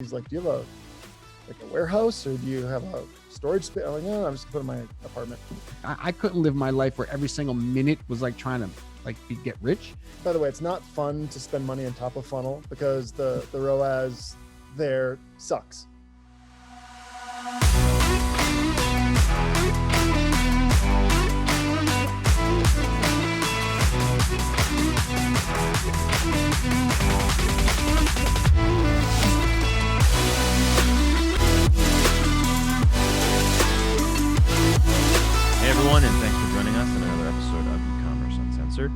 He's like, do you have a warehouse or do you have a storage space? I'm like, no, I'm just going to put it in my apartment. I couldn't live my life where every single minute was like trying to get rich. By the way, it's not fun to spend money on top of funnel because the ROAS there sucks. Hey everyone, and thanks for joining us in another episode of eCommerce Uncensored.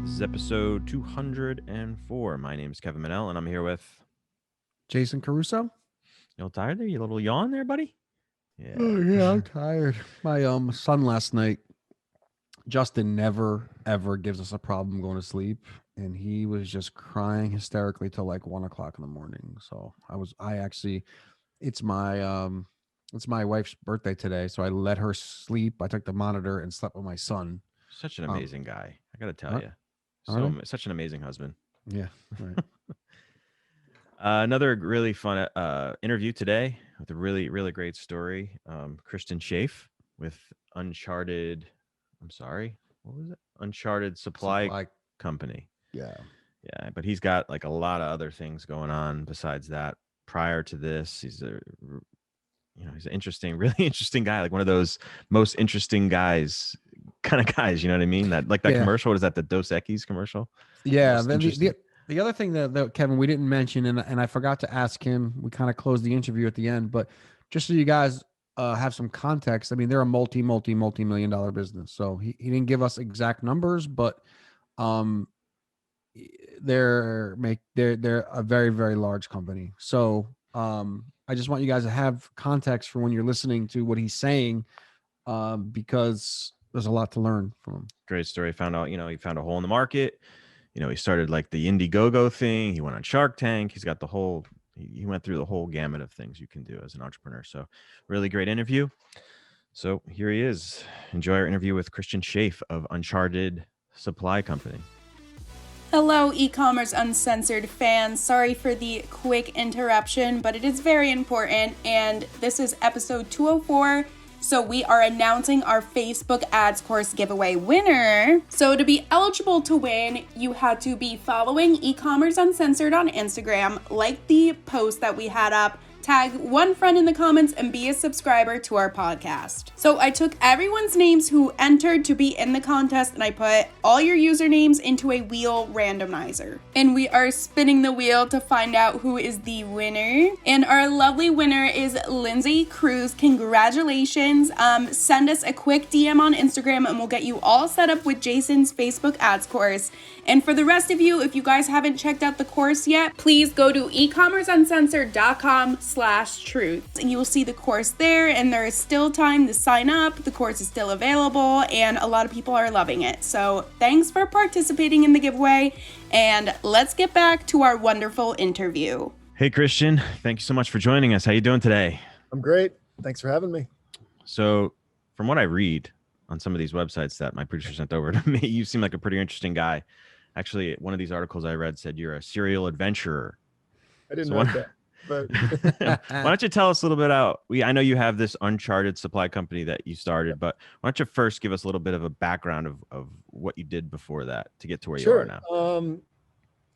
This is episode 204. My name is Kevin Manel, and I'm here with Jason Caruso. You little tired there? You a little yawn there, buddy? Yeah. Oh, yeah, I'm tired. My son last night, Justin never ever gives us a problem going to sleep, and he was just crying hysterically till like 1 o'clock in the morning. So it's my wife's birthday today, so I let her sleep. I took the monitor and slept with my son. Such an amazing guy. I got to tell you. Such an amazing husband. Yeah. Right. Another really fun interview today with a really, really great story. Christian Schauf with Uncharted Supply Company. Yeah. Yeah, but he's got like a lot of other things going on besides that. Prior to this, he's an interesting, really interesting guy, like one of those most interesting guys, kind of guys, you know what I mean? That commercial, what is that, the Dos Equis commercial? Yeah. Then the other thing that Kevin, we didn't mention, and I forgot to ask him, we kind of closed the interview at the end, but just so you guys have some context, I mean, they're a multi-million dollar business. So he didn't give us exact numbers, but they're a very, very large company. So I just want you guys to have context for when you're listening to what he's saying, because there's a lot to learn from him. Great story. Found out, he found a hole in the market. He started like the Indiegogo thing. He went on Shark Tank. He's got he went through the whole gamut of things you can do as an entrepreneur. So really great interview. So here he is. Enjoy our interview with Christian Schauf of Uncharted Supply Company. Hello, eCommerce Uncensored fans. Sorry for the quick interruption, but it is very important. And this is episode 204. So we are announcing our Facebook ads course giveaway winner. So to be eligible to win, you had to be following eCommerce Uncensored on Instagram, like the post that we had up, tag one friend in the comments, and be a subscriber to our podcast. So I took everyone's names who entered to be in the contest, and I put all your usernames into a wheel randomizer. And we are spinning the wheel to find out who is the winner. And our lovely winner is Lindsay Cruz. Congratulations. Send us a quick DM on Instagram and we'll get you all set up with Jason's Facebook ads course. And for the rest of you, if you guys haven't checked out the course yet, please go to ecommerceuncensored.com/truth. And you will see the course there, and there is still time to sign up. The course is still available, and a lot of people are loving it. So thanks for participating in the giveaway, and let's get back to our wonderful interview. Hey, Christian. Thank you so much for joining us. How you doing today? I'm great. Thanks for having me. So from what I read on some of these websites that my producer sent over to me, you seem like a pretty interesting guy. Actually, one of these articles I read said you're a serial adventurer. I didn't know that, but why don't you tell us a little bit about, I know you have this Uncharted Supply Company that you started, but why don't you first give us a little bit of a background of what you did before that to get to where you are now?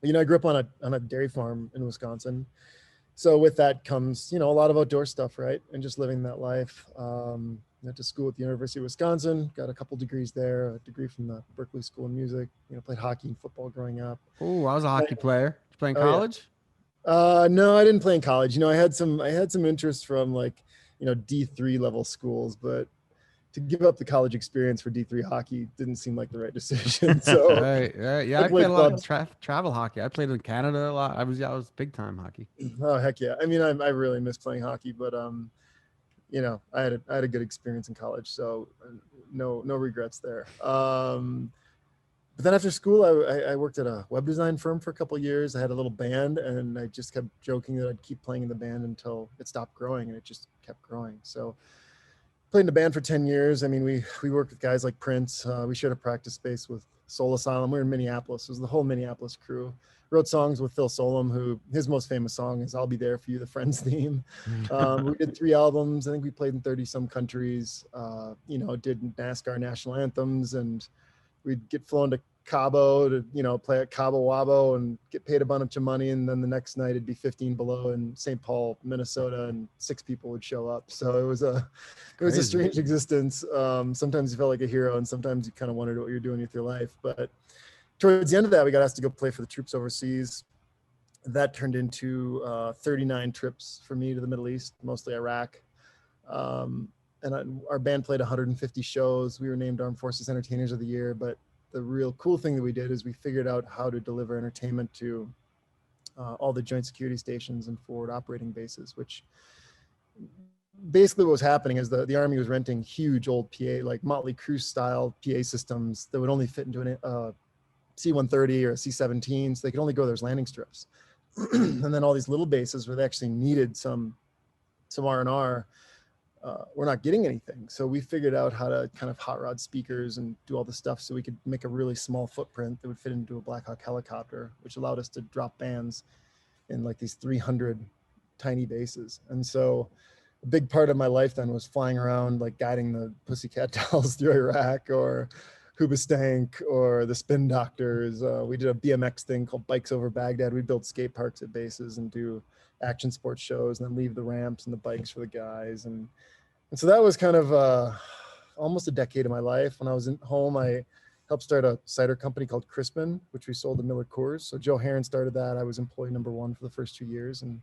I grew up on a dairy farm in Wisconsin. So with that comes, a lot of outdoor stuff, right? And just living that life. Went to school at the University of Wisconsin, got a couple degrees there, a degree from the Berkeley School of Music, played hockey and football growing up. Oh, I was a hockey player. Did you play in college? Yeah. No, I didn't play in college. I had some interest from D3 level schools, but to give up the college experience for D3 hockey didn't seem like the right decision. So right. Yeah, I played a lot of travel hockey. I played in Canada a lot. I was big time hockey. Oh, heck yeah. I mean, I really miss playing hockey, but I had a good experience in college, so no regrets there. But then after school, I worked at a web design firm for a couple of years. I had a little band, and I just kept joking that I'd keep playing in the band until it stopped growing, and it just kept growing. So played in the band for 10 years. I mean, we worked with guys like Prince. We shared a practice space with Soul Asylum. We were in Minneapolis. It was the whole Minneapolis crew. wrote songs with Phil Solom, who his most famous song is "I'll Be There for You," the Friends theme. We did 3 albums. I think we played in 30 some countries. You know, did NASCAR national anthems, and we'd get flown to Cabo to, you know, play at Cabo Wabo and get paid a bunch of money. And then the next night it'd be 15 below in St. Paul, Minnesota, and 6 people would show up. So it was a strange existence. Sometimes you felt like a hero, and sometimes you kind of wondered what you're doing with your life. But towards the end of that, we got asked to go play for the troops overseas. That turned into 39 trips for me to the Middle East, mostly Iraq. Our band played 150 shows. We were named Armed Forces Entertainers of the Year. But the real cool thing that we did is we figured out how to deliver entertainment to all the joint security stations and forward operating bases, which basically what was happening is the Army was renting huge old PA, like Motley Crue style PA systems that would only fit into a C-130 or a C-17, so they could only go those landing strips. And then all these little bases where they actually needed some R&R, we're not getting anything. So we figured out how to kind of hot rod speakers and do all the stuff so we could make a really small footprint that would fit into a Black Hawk helicopter, which allowed us to drop bands in like these 300 tiny bases. And so a big part of my life then was flying around, like guiding the Pussycat Dolls through Iraq, or Hoobastank, or the Spin Doctors. We did a BMX thing called Bikes Over Baghdad. We build skate parks at bases and do action sports shows, and then leave the ramps and the bikes for the guys. And so that was kind of almost a decade of my life. When I was at home, I helped start a cider company called Crispin, which we sold to Miller Coors. So Joe Herron started that. I was employee number 1 for the first 2 years and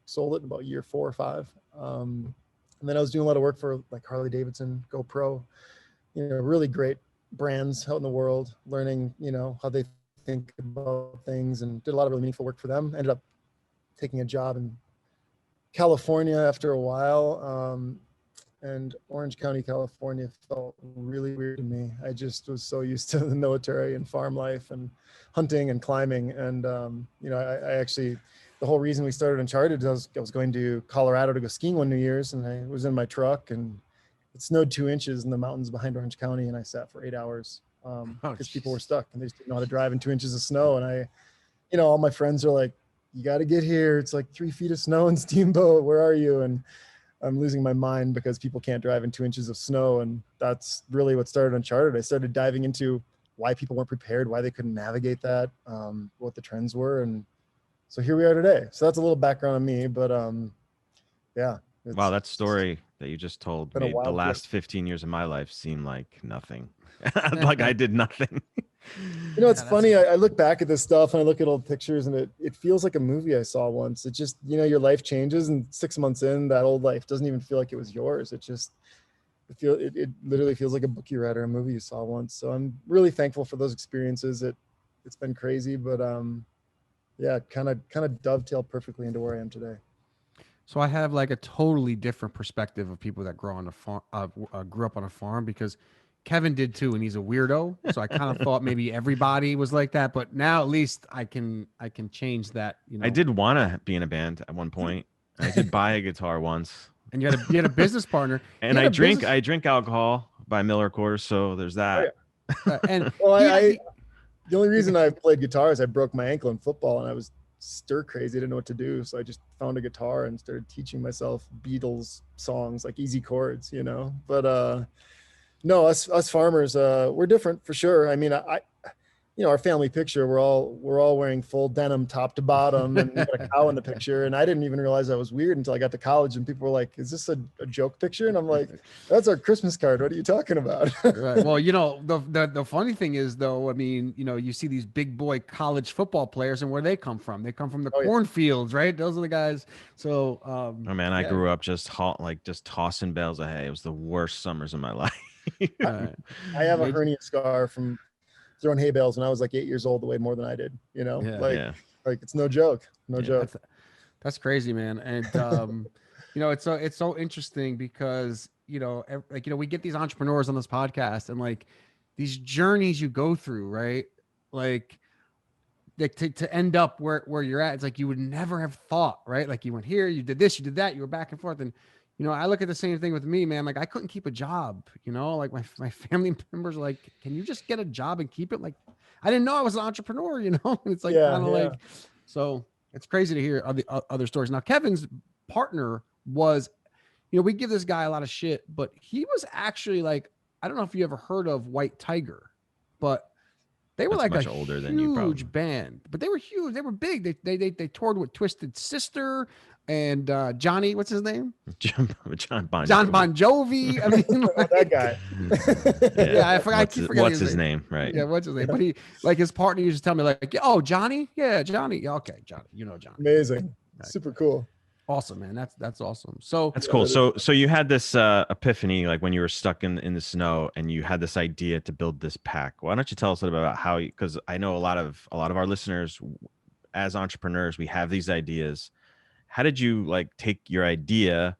sold it in about year 4 or 5. And then I was doing a lot of work for like Harley Davidson, GoPro, you know, really great brands out in the world, learning, you know, how they think about things, and did a lot of really meaningful work for them. Ended up taking a job in California after a while. And Orange County, California felt really weird to me. I just was so used to the military and farm life and hunting and climbing. And, you know, I actually, the whole reason we started Uncharted is I was going to Colorado to go skiing one New Year's, and I was in my truck, and it snowed 2 inches in the mountains behind Orange County, and I sat for 8 hours because people were stuck and they just didn't know how to drive in 2 inches of snow. And I, you know, all my friends are like, "You got to get here. It's like 3 feet of snow in Steamboat. Where are you?" And I'm losing my mind because people can't drive in 2 inches of snow. And that's really what started Uncharted. I started diving into why people weren't prepared, why they couldn't navigate that, what the trends were. And so here we are today. So that's a little background on me, but yeah. Wow, that story that you just told been a made the wild last 15 years of my life seem like nothing. Like I did nothing. You know, it's funny. I look back at this stuff and I look at old pictures, and it feels like a movie I saw once. It just, you know, your life changes, and 6 months in, that old life doesn't even feel like it was yours. It just, it literally feels like a book you read or a movie you saw once. So I'm really thankful for those experiences. It's been crazy, but yeah, kind of dovetail perfectly into where I am today. So I have like a totally different perspective of people that grew up on a farm, because Kevin did too, and he's a weirdo. So I kind of thought maybe everybody was like that, but now at least I can change that. You know, I did want to be in a band at one point. I did buy a guitar once, and you had a business partner, and I drink alcohol by Miller Coors, so there's that. And well, the only reason I played guitar is I broke my ankle in football, and I was stir crazy. I didn't know what to do, so I just found a guitar and started teaching myself Beatles songs, like easy chords, you know. But no, us farmers, we're different for sure. I mean, you know, our family picture, we're all wearing full denim top to bottom, and we got a cow in the picture. And I didn't even realize that was weird until I got to college, and people were like, "Is this a joke picture?" And I'm like, "That's our Christmas card. What are you talking about?" Right. Well, you know, the funny thing is, though, I mean, you know, you see these big boy college football players, and where they come from? They come from the cornfields, right? Those are the guys. So, oh man, I grew up just tossing bales of hay. It was the worst summers of my life. I have a hernia scar from throwing hay bales when I was like 8 years old, that weighed more than I did, you know. Like it's no joke. That's crazy, man. And you know, it's so interesting because, you know, like, you know, we get these entrepreneurs on this podcast, and like these journeys you go through, right? Like to end up where you're at, it's like you would never have thought, right? Like you went here, you did this, you did that, you were back and forth. And you know, I look at the same thing with me, man. Like I couldn't keep a job, you know, like my family members are like, "Can you just get a job and keep it?" Like I didn't know I was an entrepreneur, you know? It's like Yeah, kind of yeah. like, so it's crazy to hear other stories. Now, Kevin's partner was, you know, we give this guy a lot of shit, but he was actually like, I don't know if you ever heard of White Tiger, but they were That's like much a older than you, probably. huge band, but they were huge. They were big. They toured with Twisted Sister and Johnny, what's his name? John Bon John Jovi. Bon Jovi. I mean, Oh, that guy. yeah, I forgot. I keep forgetting What's his name? Right. Yeah, what's his name? But he, like, his partner used to tell me, like, oh, Johnny, yeah, Johnny, yeah, okay, Johnny, you know Johnny. Amazing. Right. Super cool. Awesome, man. That's awesome. So That's cool. So you had this epiphany, like when you were stuck in the snow, and you had this idea to build this pack. Why don't you tell us a little bit about how? Because I know a lot of our listeners, as entrepreneurs, we have these ideas. How did you like take your idea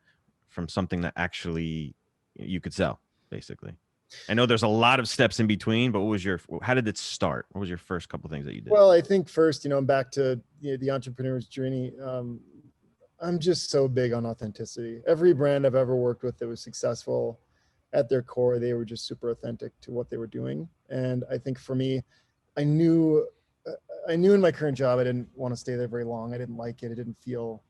from something that actually you could sell, basically? I know there's a lot of steps in between, but how did it start? What was your first couple things that you did? Well, I think first, you know, back to the entrepreneur's journey. I'm just so big on authenticity. Every brand I've ever worked with that was successful, at their core, they were just super authentic to what they were doing. And I think for me, I knew in my current job, I didn't want to stay there very long. I didn't like it. It didn't feel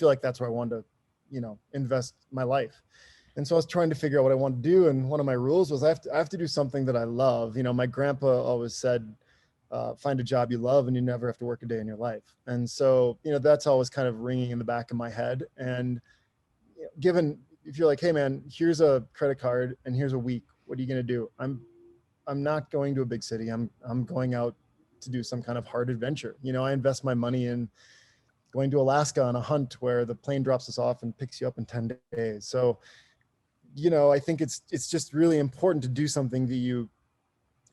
like that's where I wanted to, you know, invest my life. And so I was trying to figure out what I wanted to do. And one of my rules was I have to do something that I love. You know, my grandpa always said, find a job you love and you never have to work a day in your life. And so, you know, that's always kind of ringing in the back of my head. And you know, if you're like, hey man, here's a credit card and here's a week, what are you going to do? I'm not going to a big city. I'm going out to do some kind of hard adventure. You know, I invest my money in going to Alaska on a hunt where the plane drops us off and picks you up in 10 days. So, you know, I think it's just really important to do something that you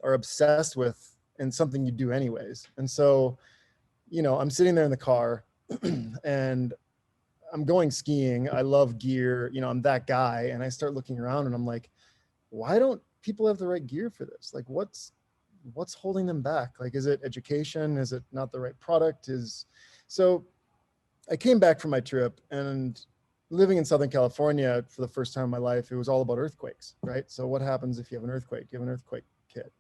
are obsessed with and something you do anyways. And so, you know, I'm sitting there in the car and I'm going skiing. I love gear, you know, I'm that guy. And I start looking around and I'm like, why don't people have the right gear for this? Like, what's holding them back? Like, is it education? Is it not the right product? So I came back from my trip, and living in Southern California for the first time in my life, it was all about earthquakes, right? So what happens if you have an earthquake? You have an earthquake kit.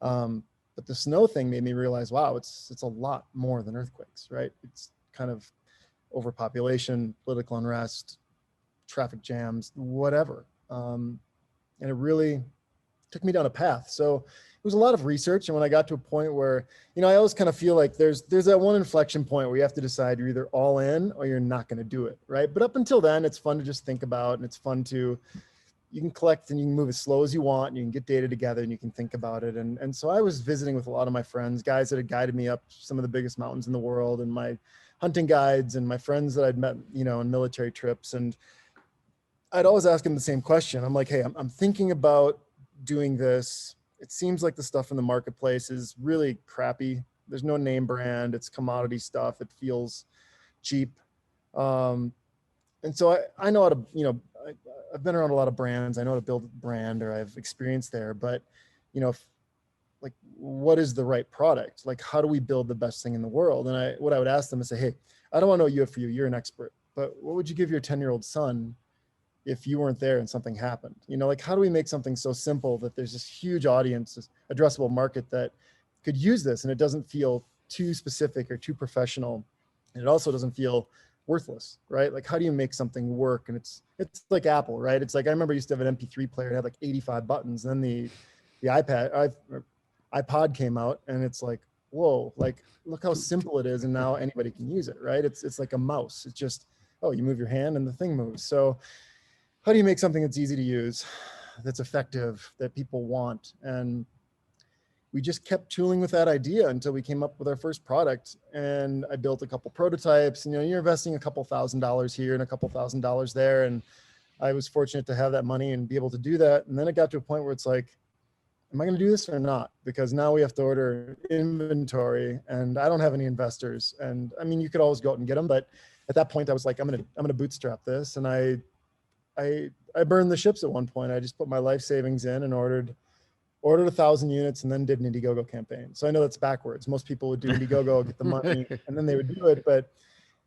But the snow thing made me realize, wow, it's a lot more than earthquakes, right? It's kind of overpopulation, political unrest, traffic jams, whatever. And it really took me down a path. So it was a lot of research. And when I got to a point where, you know, I always kind of feel like there's that one inflection point where you have to decide you're either all in or you're not going to do it, right? But up until then, it's fun to just think about, and it's fun to, you can collect and you can move as slow as you want, and you can get data together and you can think about it. And so I was visiting with a lot of my friends, guys that had guided me up some of the biggest mountains in the world, and my hunting guides and my friends that I'd met, you know, on military trips. And I'd always ask them the same question. I'm like, hey, I'm thinking about doing this. It seems like the stuff in the marketplace is really crappy. There's no name brand. It's commodity stuff. It feels cheap. And so I know how to, you know, I've been around a lot of brands. I know how to build a brand, or I've experienced there, but you know, like, what is the right product? Like, how do we build the best thing in the world? And what I would ask them is say, hey, I don't want to know what you have for you. You're an expert, but what would you give your 10-year-old son if you weren't there and something happened? You know, like, how do we make something so simple that there's this huge audience, this addressable market that could use this, and it doesn't feel too specific or too professional, and it also doesn't feel worthless, right? Like, how do you make something work? And it's like Apple, right? It's like, I remember I used to have an MP3 player. It had like 85 buttons. Then the iPod came out, and it's like, whoa, like, look how simple it is, and now anybody can use it, right? It's like a mouse. It's just, oh, you move your hand and the thing moves. So how do you make something that's easy to use, that's effective, that people want? And we just kept tooling with that idea until we came up with our first product. And I built a couple prototypes, and, you know, you're investing a couple $1,000s here and a couple $1,000s there. And I was fortunate to have that money and be able to do that. And then it got to a point where it's like, am I going to do this or not? Because now we have to order inventory, and I don't have any investors. And I mean, you could always go out and get them, but at that point I was like, I'm going to bootstrap this. And I burned the ships at one point. I just put my life savings in and ordered 1,000 units, and then did an Indiegogo campaign. So I know that's backwards. Most people would do Indiegogo, get the money, and then they would do it. But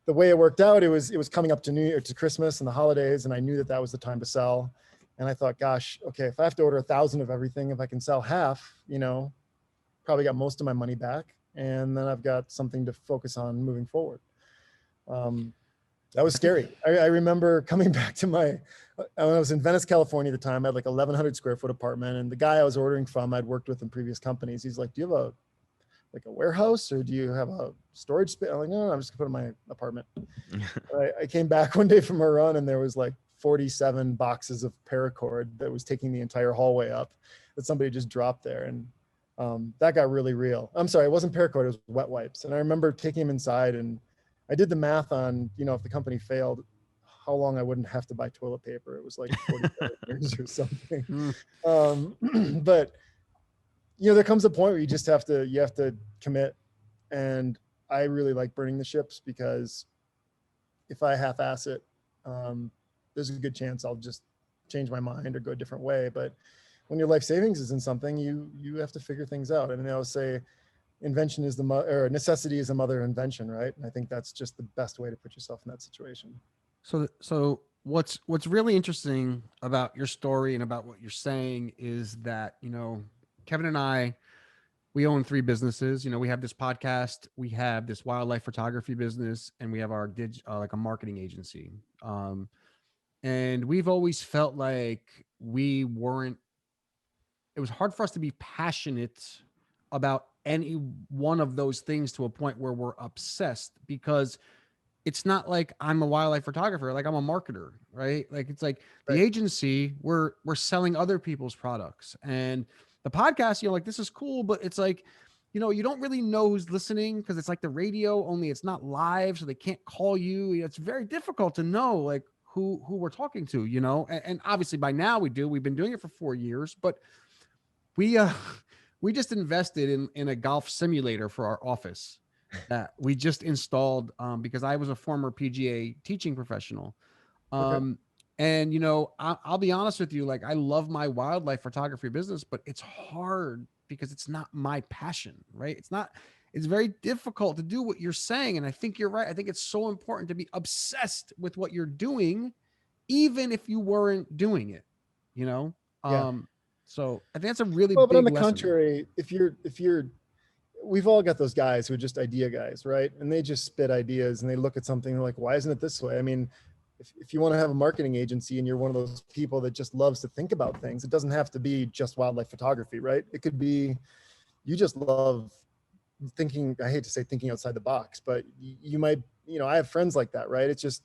the way it worked out, it was coming up to Christmas and the holidays, and I knew that was the time to sell. And I thought, gosh, okay, if I have to order 1,000 of everything, if I can sell half, you know, probably got most of my money back, and then I've got something to focus on moving forward. That was scary. I remember coming back to when I was in Venice, California at the time. I had like 1,100 square foot apartment, and the guy I was ordering from, I'd worked with in previous companies. He's like, "Do you have a warehouse, or do you have a storage space?" I'm like, "No, I'm just gonna put it in my apartment." I came back one day from a run, and there was like 47 boxes of paracord that was taking the entire hallway up that somebody just dropped there. And that got really real. I'm sorry, it wasn't paracord, it was wet wipes. And I remember taking them inside, and I did the math on, if the company failed, how long I wouldn't have to buy toilet paper. It was like 47 years or something. But there comes a point where you have to commit. And I really like burning the ships, because if I half-ass it, there's a good chance I'll just change my mind or go a different way. But when your life savings is in something, you have to figure things out. And they always say, invention is necessity is the mother of invention, right? And I think that's just the best way to put yourself in that situation. So what's really interesting about your story and about what you're saying is that, Kevin and I, we own 3 businesses. We have this podcast, we have this wildlife photography business, and we have our like a marketing agency. And we've always felt like it was hard for us to be passionate about any one of those things to a point where we're obsessed, because it's not like I'm a wildlife photographer, like I'm a marketer, right? Like it's like the agency, we're selling other people's products, and the podcast, like this is cool, but it's like, you don't really know who's listening, because it's like the radio, only it's not live, so they can't call you. It's very difficult to know like who we're talking to, and obviously by now we've been doing it for 4 years, but we just invested in a golf simulator for our office that we just installed, because I was a former PGA teaching professional. And, I'll be honest with you, like I love my wildlife photography business, but it's hard because it's not my passion, right? It's very difficult to do what you're saying. And I think you're right. I think it's so important to be obsessed with what you're doing, even if you weren't doing it, So I think that's a really but big on the lesson. contrary, if you're, we've all got those guys who are just idea guys, right? And they just spit ideas, and they look at something and they're like, why isn't it this way? I mean, if you want to have a marketing agency and you're one of those people that just loves to think about things, it doesn't have to be just wildlife photography, right? It could be, you just love thinking, I hate to say thinking outside the box, but you might, I have friends like that, right? It's just,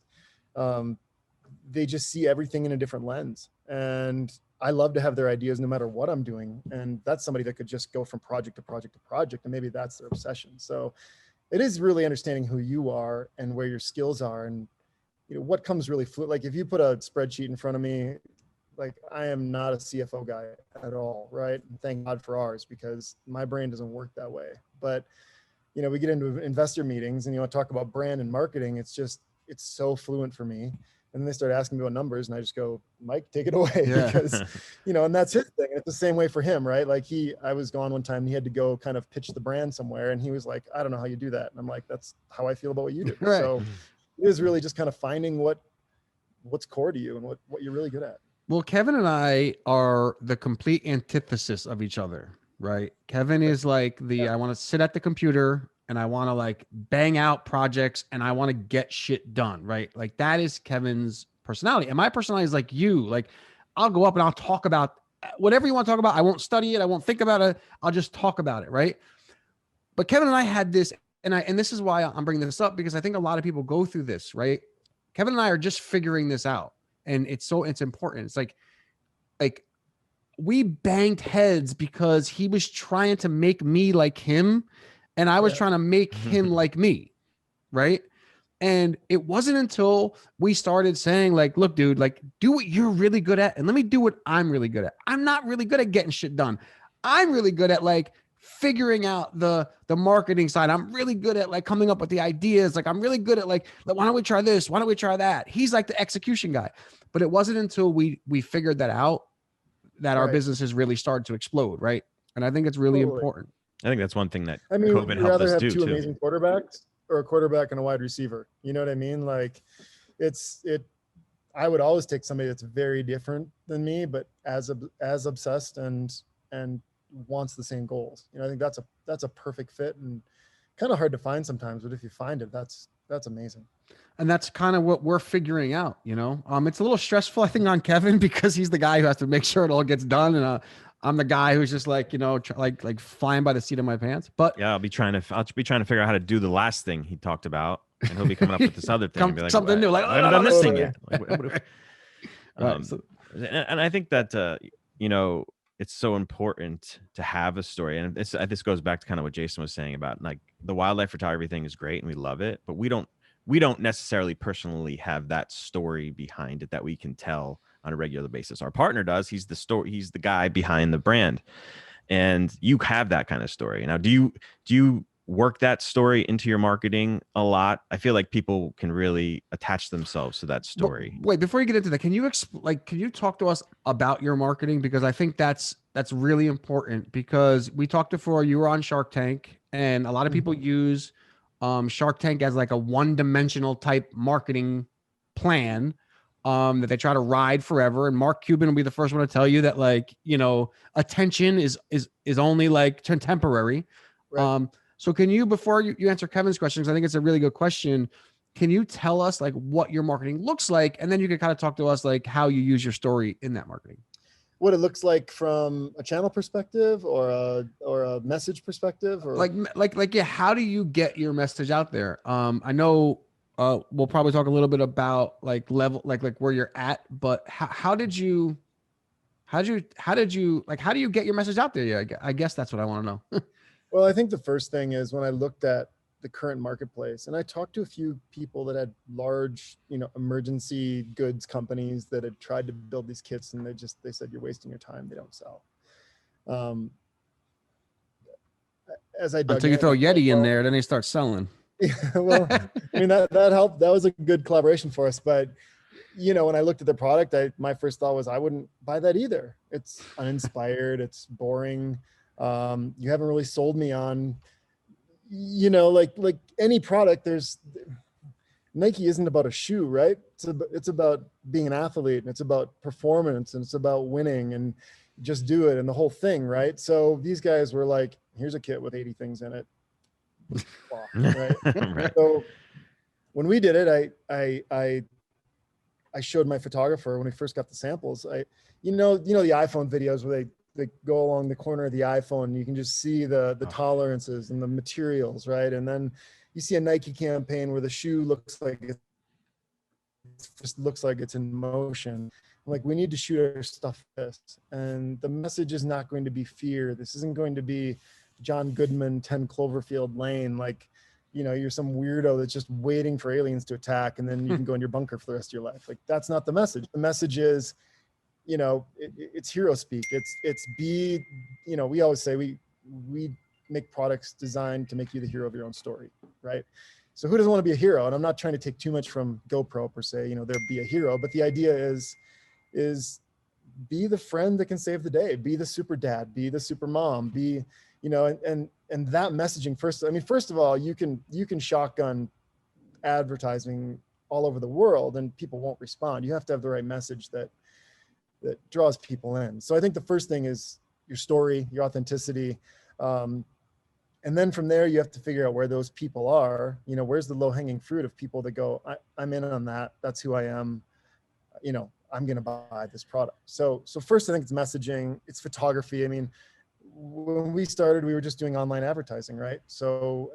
they just see everything in a different lens. And I love to have their ideas no matter what I'm doing. And that's somebody that could just go from project to project to project, and maybe that's their obsession. So it is really understanding who you are and where your skills are, and what comes really fluid. Like if you put a spreadsheet in front of me, like I am not a CFO guy at all, right? And thank God for ours, because my brain doesn't work that way. But we get into investor meetings and talk about brand and marketing. It's so fluent for me. And then they start asking me about numbers, and I just go, Mike, take it away. Because, and that's his thing. It's the same way for him, right? Like I was gone one time, and he had to go kind of pitch the brand somewhere. And he was like, I don't know how you do that. And I'm like, that's how I feel about what you do. Right. So it is really just kind of finding what's core to you and what you're really good at. Well, Kevin and I are the complete antithesis of each other, right? Kevin is like I want to sit at the computer and I want to like bang out projects and I want to get shit done, right? Like that is Kevin's personality. And my personality is like you. Like I'll go up and I'll talk about whatever you want to talk about. I won't study it. I won't think about it. I'll just talk about it, right? But Kevin and I had this, and this is why I'm bringing this up, because I think a lot of people go through this, right? Kevin and I are just figuring this out. And it's important. It's like we banged heads because he was trying to make me like him and I was trying to make him like me. Right. And it wasn't until we started saying like, look, dude, like do what you're really good at. And let me do what I'm really good at. I'm not really good at getting shit done. I'm really good at like figuring out the marketing side. I'm really good at like coming up with the ideas. Like I'm really good at like, why don't we try this? Why don't we try that? He's like the execution guy. But it wasn't until we figured that out that our businesses really started to explode. Right. And I think it's really important. I think that's one thing that would COVID you helped rather us have do two too. amazing quarterbacks or a quarterback and a wide receiver? You know what I mean? Like I would always take somebody that's very different than me, but as obsessed and wants the same goals. You know, I think that's a perfect fit, and kind of hard to find sometimes, but if you find it, that's amazing. And that's kind of what we're figuring out, you know. It's a little stressful, I think, on Kevin because he's the guy who has to make sure it all gets done, and I'm the guy who's just like, you know, like flying by the seat of my pants. But yeah, I'll be trying to figure out how to do the last thing he talked about, and he'll be coming up with this other thing. And be like, something new, like, I haven't done this thing totally. yet. Like, right, so, and I think that you know, it's so important to have a story, and this goes back to kind of what Jason was saying about, like, the wildlife photography thing is great and we love it, but we don't necessarily personally have that story behind it that we can tell on a regular basis. Our partner does. He's the guy behind the brand, and you have that kind of story. Now, do you work that story into your marketing a lot? I feel like people can really attach themselves to that story. But wait, before you get into that, can you talk to us about your marketing? Because I think that's really important, because we talked before, you were on Shark Tank, and a lot of people use Shark Tank as like a one-dimensional type marketing plan that they try to ride forever. And Mark Cuban will be the first one to tell you that, like, you know, attention is only like temporary. Right. So can you, before you answer Kevin's questions, I think it's a really good question. Can you tell us like what your marketing looks like? And then you can kind of talk to us like how you use your story in that marketing. What it looks like from a channel perspective or a message perspective, or yeah, how do you get your message out there? I know we'll probably talk a little bit about like level, like where you're at, but how do you get your message out there? Yeah, I guess that's what I want to know. Well, I think the first thing is, when I looked at the current marketplace, and I talked to a few people that had large, you know, emergency goods companies that had tried to build these kits, and they said, you're wasting your time, they don't sell. As I dug Until you throw Yeti in there, then they start selling. Yeah, well, I mean, that helped. That was a good collaboration for us. But, you know, when I looked at the product, my first thought was, I wouldn't buy that either. It's uninspired. It's boring. You haven't really sold me on, you know, like any product. Nike isn't about a shoe, right? It's about being an athlete, and it's about performance, and it's about winning, and just do it, and the whole thing, right? So these guys were like, here's a kit with 80 things in it. Right? Right. So when we did it, I showed my photographer when we first got the samples. You know the iPhone videos where they go along the corner of the iPhone, and you can just see the tolerances and the materials, right? And then you see a Nike campaign where the shoe looks like it's in motion. Like, we need to shoot our stuff this, and the message is not going to be fear. This isn't going to be John Goodman, 10 Cloverfield Lane, like, you know, you're some weirdo that's just waiting for aliens to attack, and then you can go in your bunker for the rest of your life. Like, that's not the message. The message is, you know, it's hero speak. It's be, you know, we always say we make products designed to make you the hero of your own story, right? So who doesn't want to be a hero? And I'm not trying to take too much from GoPro per se, you know, there be a hero, but the idea is be the friend that can save the day, be the super dad, be the super mom, be, you know, and that messaging first of all, you can shotgun advertising all over the world and people won't respond. You have to have the right message that draws people in. So I think the first thing is your story, your authenticity. And then from there, you have to figure out where those people are. You know, where's the low hanging fruit of people that go, I'm in on that. That's who I am. You know, I'm going to buy this product. So first, I think it's messaging, it's photography. I mean, when we started, we were just doing online advertising, right? So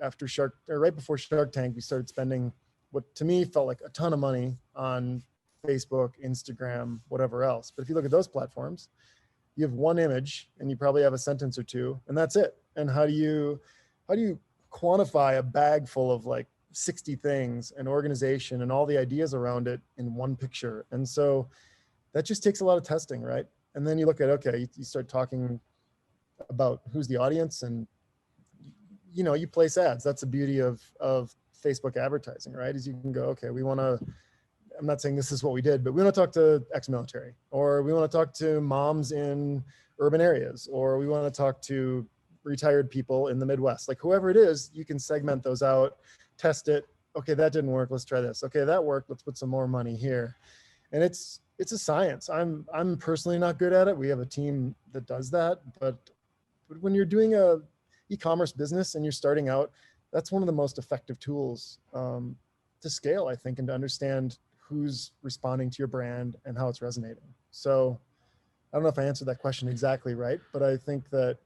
right before Shark Tank, we started spending what to me felt like a ton of money on Facebook, Instagram, whatever else. But if you look at those platforms, you have one image and you probably have a sentence or two, and that's it. And how do you quantify a bag full of like 60 things and organization and all the ideas around it in one picture? And so that just takes a lot of testing, right? And then you look at, okay, you start talking about who's the audience, and you know, you place ads. That's the beauty of Facebook advertising, right? Is you can go, okay, I'm not saying this is what we did, but we want to talk to ex-military, or we want to talk to moms in urban areas, or we want to talk to retired people in the Midwest. Like, whoever it is, you can segment those out, test it. Okay, that didn't work. Let's try this. Okay, that worked. Let's put some more money here. And it's a science. I'm personally not good at it. We have a team that does that, but But when you're doing a e-commerce business and you're starting out, that's one of the most effective tools to scale, I think, and to understand who's responding to your brand and how it's resonating. So I don't know if I answered that question exactly right, but I think that,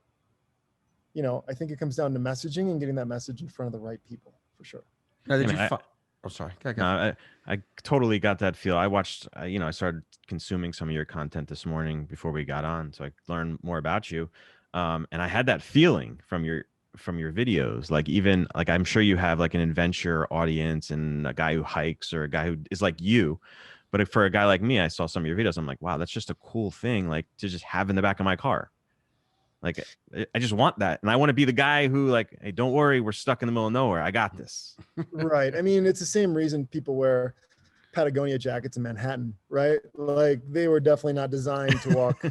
I think it comes down to messaging and getting that message in front of the right people for sure. Now, did I mean, you? Oh, sorry. Go. No, I totally got that feel. I watched, I started consuming some of your content this morning before we got on, so I learned more about you. And I had that feeling from your videos. Like, even like, I'm sure you have like an adventure audience and a guy who hikes or a guy who is like you. But for a guy like me, I saw some of your videos. I'm like, wow, that's just a cool thing, like, to just have in the back of my car. Like, I just want that. And I want to be the guy who, like, hey, don't worry, we're stuck in the middle of nowhere, I got this. Right. I mean, it's the same reason people wear Patagonia jackets in Manhattan, right? Like, they were definitely not designed to walk,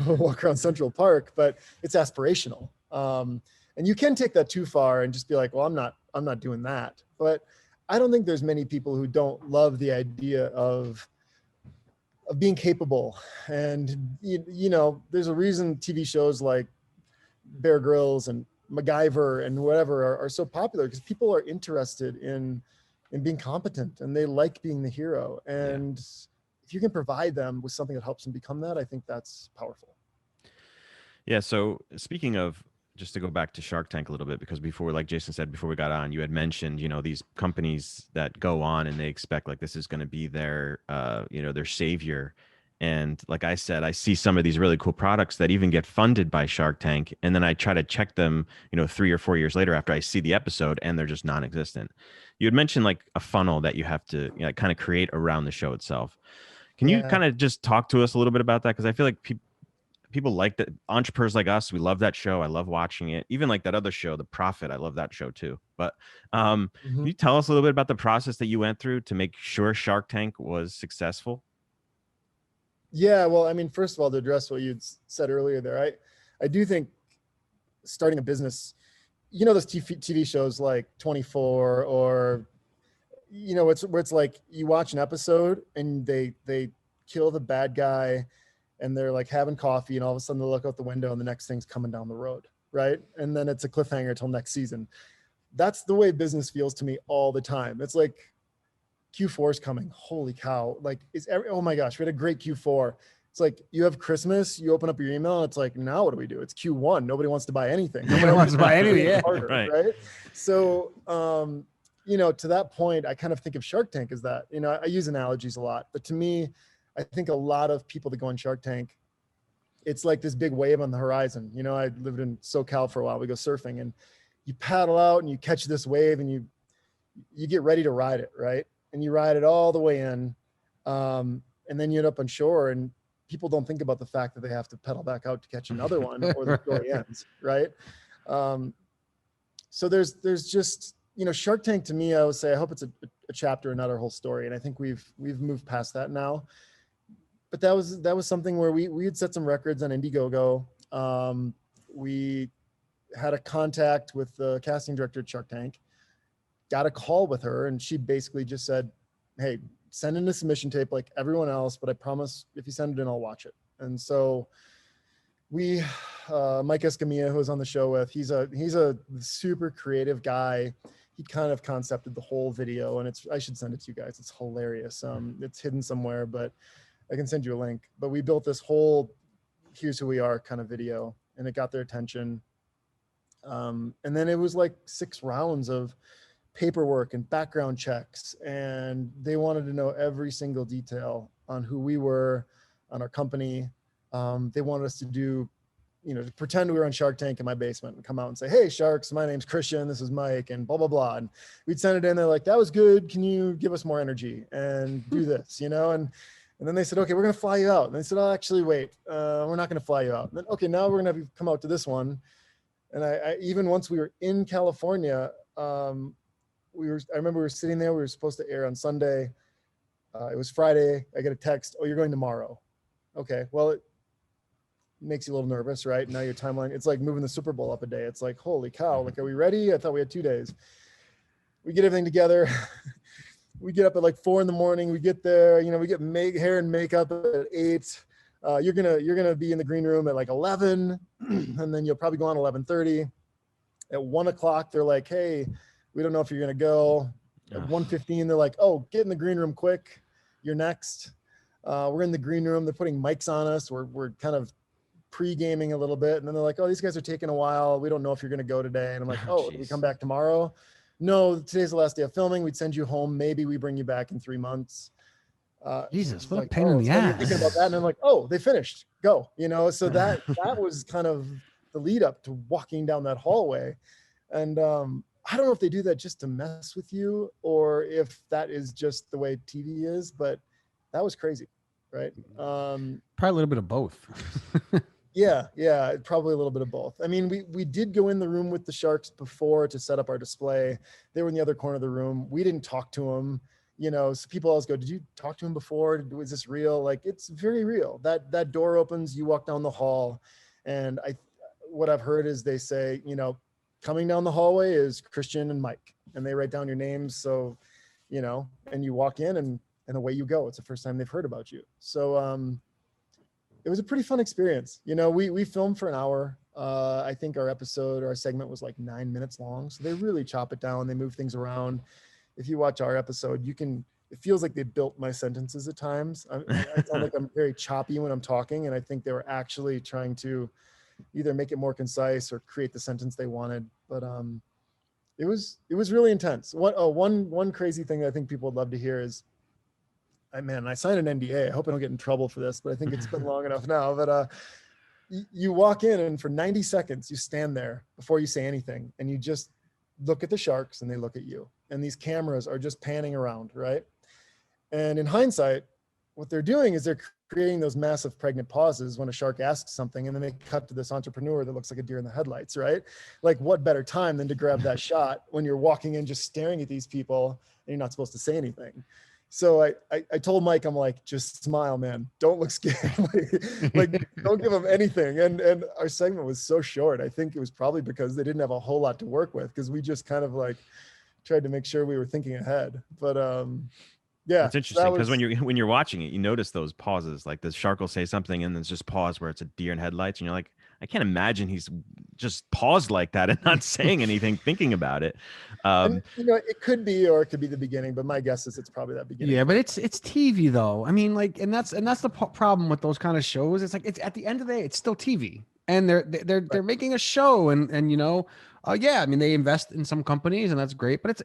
walk around Central Park, but it's aspirational. And you can take that too far and just be like, well, I'm not doing that. But I don't think there's many people who don't love the idea of being capable. And, there's a reason TV shows like Bear Grylls and MacGyver and whatever are so popular, because people are interested in being competent and they like being the hero. And if you can provide them with something that helps them become that, I think that's powerful. Yeah. So speaking of, just to go back to Shark Tank a little bit, because before, like Jason said, before we got on, you had mentioned, these companies that go on and they expect like this is going to be their, their savior. And like I said, I see some of these really cool products that even get funded by Shark Tank. And then I try to check them, 3 or 4 years later after I see the episode, and they're just non-existent. You had mentioned like a funnel that you have to kind of create around the show itself. Can you kind of just talk to us a little bit about that? Because I feel like people like that. Entrepreneurs like us, we love that show. I love watching it. Even like that other show, The Profit, I love that show too. But can you tell us a little bit about the process that you went through to make sure Shark Tank was successful? Yeah, well, I mean, first of all, to address what you'd said earlier there, I do think starting a business, those TV shows like 24 or, where it's like you watch an episode and they kill the bad guy and they're like having coffee, and all of a sudden they look out the window and the next thing's coming down the road, right? And then it's a cliffhanger till next season. That's the way business feels to me all the time. It's like, Q4 is coming. Holy cow. Like, oh my gosh, we had a great Q4. It's like, you have Christmas, you open up your email, and it's like, now what do we do? It's Q1. Nobody wants to buy anything. Nobody wants to buy anything. Yeah. Harder, right? So, to that point, I kind of think of Shark Tank as that. I use analogies a lot, but to me, I think a lot of people that go on Shark Tank, it's like this big wave on the horizon. I lived in SoCal for a while. We go surfing and you paddle out and you catch this wave and you get ready to ride it, right? And you ride it all the way in, and then you end up on shore, and people don't think about the fact that they have to pedal back out to catch another one, or the story ends, right? So there's just, Shark Tank to me, I would say, I hope it's a chapter and not our whole story, and I think we've moved past that now. But that was something where we had set some records on Indiegogo. We had a contact with the casting director at Shark Tank. Got a call with her, and she basically just said, hey, send in a submission tape like everyone else, but I promise if you send it in, I'll watch it. And so we, Mike Escamilla, who was on the show with, he's a super creative guy. He kind of concepted the whole video, and I should send it to you guys. It's hilarious. It's hidden somewhere, but I can send you a link. But we built this whole here's who we are kind of video, and it got their attention. And then it was like 6 rounds of paperwork and background checks, and they wanted to know every single detail on who we were, on our company. They wanted us to do, to pretend we were on Shark Tank in my basement and come out and say, hey, Sharks, my name's Christian, this is Mike, and blah, blah, blah. And we'd send it in. They're like, that was good. Can you give us more energy and do this, And then they said, okay, we're going to fly you out. And they said, oh, actually, wait, we're not going to fly you out. And then, okay, now we're going to have you come out to this one. And I even once we were in California, I remember we were sitting there, we were supposed to air on Sunday. It was Friday. I get a text, oh, you're going tomorrow. Okay. Well, it makes you a little nervous, right? Now your timeline, it's like moving the Super Bowl up a day. It's like, holy cow, like, are we ready? I thought we had 2 days. We get everything together. We get up at like 4 a.m. We get there, we get hair and makeup at 8. you're gonna be in the green room at like 11, and then you'll probably go on 11:30. At 1 o'clock, they're like, hey, we don't know if you're gonna go. At 1:15, they're like, oh, get in the green room quick. You're next. We're in the green room. They're putting mics on us. We're kind of pre-gaming a little bit, and then they're like, oh, these guys are taking a while. We don't know if you're gonna go today. And I'm like, oh, do we come back tomorrow? No, today's the last day of filming. We'd send you home. Maybe we bring you back in 3 months. Jesus, what like, a pain in the so ass. you're thinking about that, and I'm like, oh, they finished. Go, So that was kind of the lead up to walking down that hallway, and I don't know if they do that just to mess with you or if that is just the way TV is, but that was crazy, right? Probably a little bit of both. Yeah, probably a little bit of both. I mean, we did go in the room with the sharks before to set up our display. They were in the other corner of the room. We didn't talk to them. So people always go, did you talk to him before? Was this real? Like, it's very real. That door opens, you walk down the hall. And what I've heard is they say, coming down the hallway is Christian and Mike, and they write down your names. So, and you walk in and away you go. It's the first time they've heard about you. So, it was a pretty fun experience. We filmed for an hour. I think our segment was like 9 minutes long. So they really chop it down. They move things around. If you watch our episode, it feels like they built my sentences at times. I sound like I'm very choppy when I'm talking. And I think they were actually trying to either make it more concise or create the sentence they wanted. But it was really intense. One crazy thing that I think people would love to hear is, I signed an NDA. I hope I don't get in trouble for this, but I think it's been long enough now. But you walk in and for 90 seconds, you stand there before you say anything. And you just look at the sharks and they look at you. And these cameras are just panning around, right? And in hindsight, what they're doing is they're creating those massive pregnant pauses when a shark asks something, and then they cut to this entrepreneur that looks like a deer in the headlights, right? Like, what better time than to grab that shot when you're walking in just staring at these people and you're not supposed to say anything. So I told Mike, I'm like, just smile, man. Don't look scared. like don't give them anything. And our segment was so short. I think it was probably because they didn't have a whole lot to work with, because we just kind of like tried to make sure we were thinking ahead. But yeah, it's interesting because when you're watching it, you notice those pauses. Like the shark will say something and there's just pause where it's a deer in headlights, and you're like, I can't imagine he's just paused like that and not saying anything, thinking about it. And, it could be, or it could be the beginning, but my guess is it's probably that beginning. Yeah, but it's TV though. I mean, like, and that's the problem with those kind of shows. It's like, it's at the end of the day, it's still TV, and they're making a show, and yeah, I mean, they invest in some companies, and that's great, but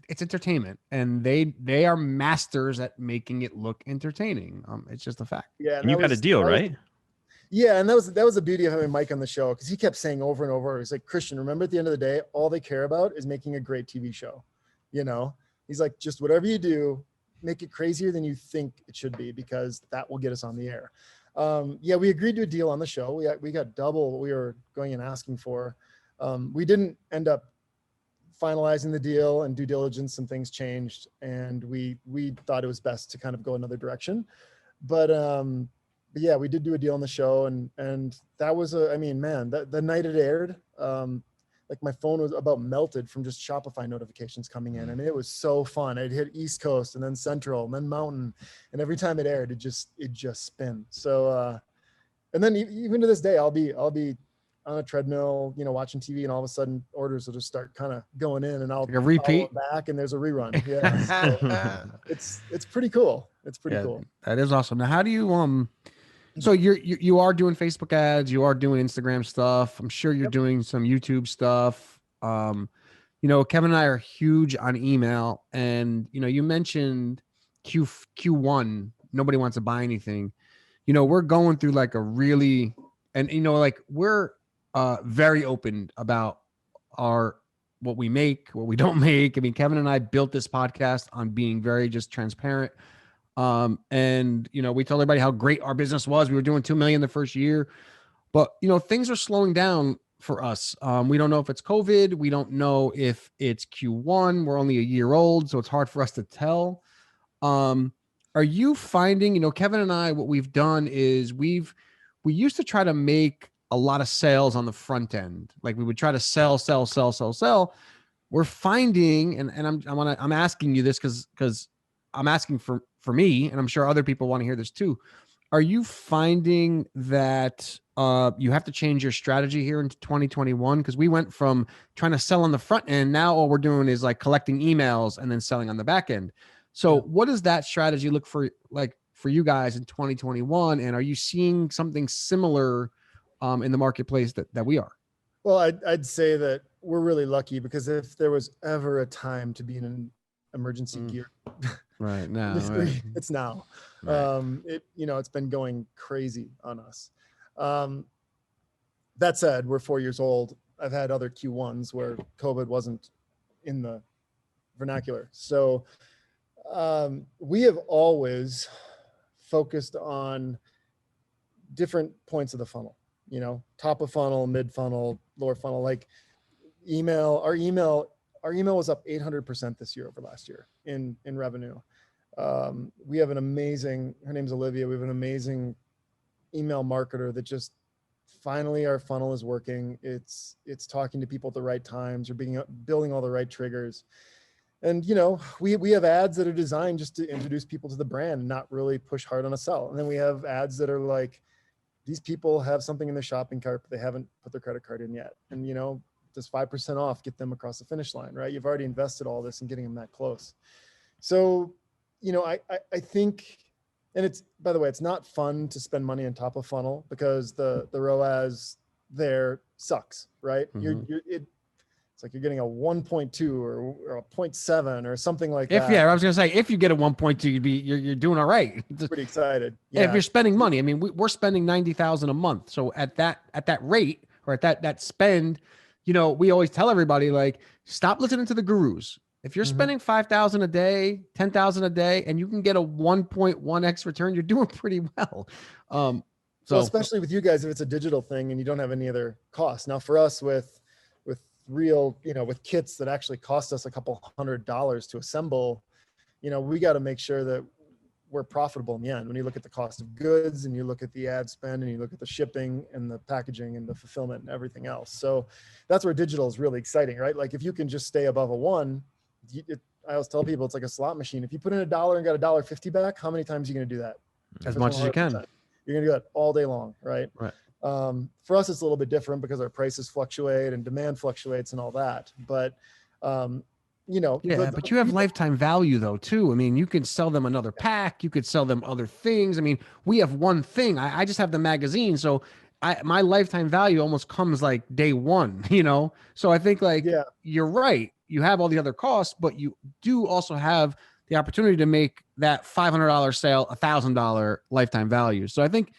it's entertainment, and they are masters at making it look entertaining. It's just a fact. Yeah, and you got a deal, right? Yeah, and that was the beauty of having Mike on the show, because he kept saying over and over, he's like, Christian, remember, at the end of the day, all they care about is making a great TV show. He's like, just whatever you do, make it crazier than you think it should be, because that will get us on the air. Yeah, we agreed to a deal on the show. We got double what we were going and asking for. We didn't end up finalizing the deal, and due diligence and things changed, and we thought it was best to kind of go another direction. But yeah, we did do a deal on the show, and that was the night it aired, like my phone was about melted from just Shopify notifications coming in. I mean, it was so fun. I'd hit East Coast and then Central and then Mountain, and every time it aired, it just spin. So, and then even to this day, I'll be on a treadmill, watching TV, and all of a sudden orders will just start kind of going in, and I'll like a repeat back, and there's a rerun. Yeah, so it's pretty cool. It's pretty cool. That is awesome. Now, how do you so you are doing Facebook ads, you are doing Instagram stuff. I'm sure you're doing some YouTube stuff. Kevin and I are huge on email, and you mentioned Q1. Nobody wants to buy anything. We're going through like a really, and like we're very open about what we make, what we don't make. I mean, Kevin and I built this podcast on being very just transparent. And we told everybody how great our business was. We were doing 2 million the first year, but things are slowing down for us. We don't know if it's COVID. We don't know if it's Q1. We're only a year old, so it's hard for us to tell. Are you finding, Kevin and I, what we've done is we used to try to make a lot of sales on the front end. Like we would try to sell. We're finding, and I'm asking you this because I'm asking for me, and I'm sure other people want to hear this too. Are you finding that you have to change your strategy here in 2021? Because we went from trying to sell on the front end. Now all we're doing is like collecting emails and then selling on the back end. So what does that strategy look for like for you guys in 2021? And are you seeing something similar in the marketplace that we are? Well, I'd say that we're really lucky, because if there was ever a time to be in an emergency gear, right now, it's now. Right. It's been going crazy on us. That said, we're 4 years old. I've had other Q1s where COVID wasn't in the vernacular. So we have always focused on different points of the funnel, top of funnel, mid funnel, lower funnel. Like our email was up 800% this year over last year in revenue. We have her name's Olivia. We have an amazing email marketer that just finally our funnel is working. It's talking to people at the right times. We're building all the right triggers. And, we have ads that are designed just to introduce people to the brand and not really push hard on a sell. And then we have ads that are like, these people have something in their shopping cart, but they haven't put their credit card in yet. And, does 5% off get them across the finish line, right? You've already invested all this in getting them that close. So, I think, and it's, by the way, it's not fun to spend money on top of funnel, because the ROAS there sucks, right? Mm-hmm. It's like you're getting a 1.2 or a 0.7 or something like that. I was gonna say, if you get a 1.2, you're doing all right. Pretty excited. Yeah. If you're spending money, I mean, we're spending 90,000 a month. So at that rate, or at that spend, we always tell everybody, like, stop listening to the gurus. If you're spending 5,000 a day, 10,000 a day, and you can get a 1.1x return, you're doing pretty well. So especially with you guys, if it's a digital thing and you don't have any other costs. Now for us with real, with kits that actually cost us a couple $100 to assemble, we got to make sure that we're profitable in the end. When you look at the cost of goods and you look at the ad spend and you look at the shipping and the packaging and the fulfillment and everything else. So that's where digital is really exciting, right? Like if you can just stay above a 1, I always tell people it's like a slot machine. If you put in $1 and got $1.50 back, how many times are you going to do that? As much as you can. You're going to do that all day long, right? Right. For us, it's a little bit different because our prices fluctuate and demand fluctuates and all that. But, but you have lifetime value though, too. I mean, you could sell them another pack. You could sell them other things. I mean, we have one thing. I just have the magazine. So my lifetime value almost comes like day one, So I think you're right. You have all the other costs, but you do also have the opportunity to make that $500 sale $1,000 lifetime value. So I think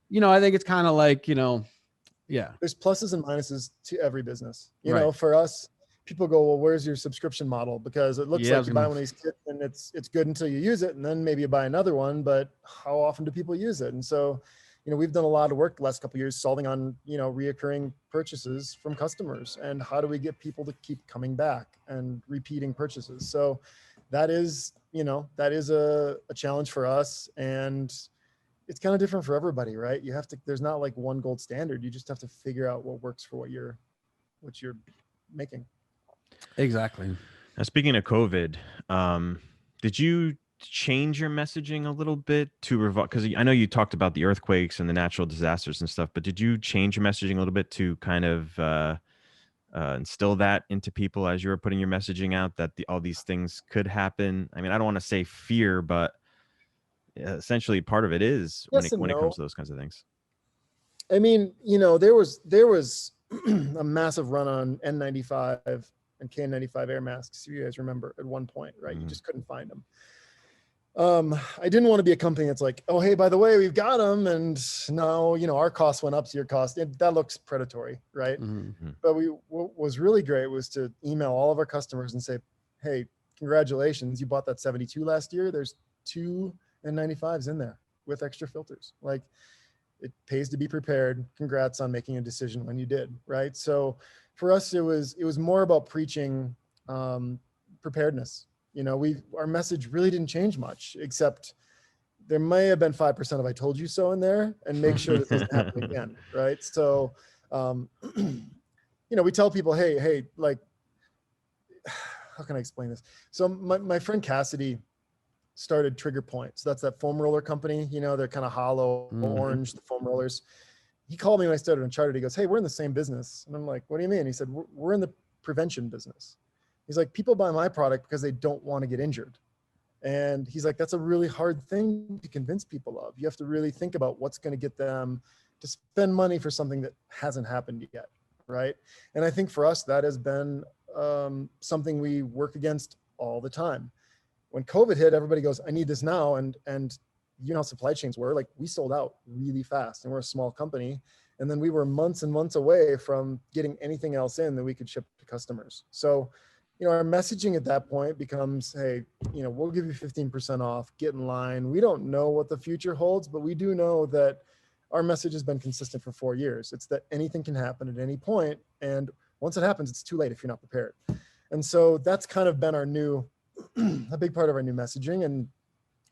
it's kind of like, there's pluses and minuses to every business. For us, people go, well, where's your subscription model? Because it looks like you buy one of these kits and it's good until you use it. And then maybe you buy another one, but how often do people use it? And so, we've done a lot of work the last couple of years solving on, reoccurring purchases from customers, and how do we get people to keep coming back and repeating purchases? So that is a challenge for us, and it's kind of different for everybody, right? There's not like one gold standard. You just have to figure out what works for what you're making. Exactly. Now, speaking of COVID, did you change your messaging a little bit to revolve? Because I know you talked about the earthquakes and the natural disasters and stuff, but did you change your messaging a little bit to kind of instill that into people as you were putting your messaging out, that all these things could happen? I mean, I don't want to say fear, but essentially part of it is when it comes to those kinds of things. I mean, there was a massive run on N95 and KN95 air masks. You guys remember at one point, right? Mm-hmm. You just couldn't find them. I didn't want to be a company that's like, oh, hey, by the way, we've got them, and now, our costs went up, so your cost, that looks predatory, right? Mm-hmm. But what was really great was to email all of our customers and say, hey, congratulations, you bought that 72 last year. There's 2 N95s in there with extra filters. Like, it pays to be prepared. Congrats on making a decision when you did, right? So for us, it was more about preaching preparedness. Our message really didn't change much, except there may have been 5% of "I told you so" in there, and make sure this doesn't happen again, right? So, we tell people, hey, like, how can I explain this? So my friend Cassidy started Trigger Point. So that's that foam roller company, you know, they're kind of hollow orange, the foam rollers. He called me when I started Uncharted. He goes, "Hey, we're in the same business." And I'm like, "What do you mean?" He said, we're in the prevention business." He's like, "People buy my product because they don't want to get injured." And he's like, "That's a really hard thing to convince people of. You have to really think about what's going to get them to spend money for something that hasn't happened yet." Right. And I think for us, that has been something we work against all the time. When COVID hit, everybody goes, "I need this now." And you know how supply chains were, like we sold out really fast, and we're a small company. And then we were months and months away from getting anything else in that we could ship to customers. So, you know, our messaging at that point becomes, "Hey, you know, we'll give you 15% off, get in line." We don't know what the future holds, but we do know that our message has been consistent for 4 years. It's that anything can happen at any point, and once it happens, it's too late if you're not prepared. And so that's kind of been our new, a big part of our new messaging. And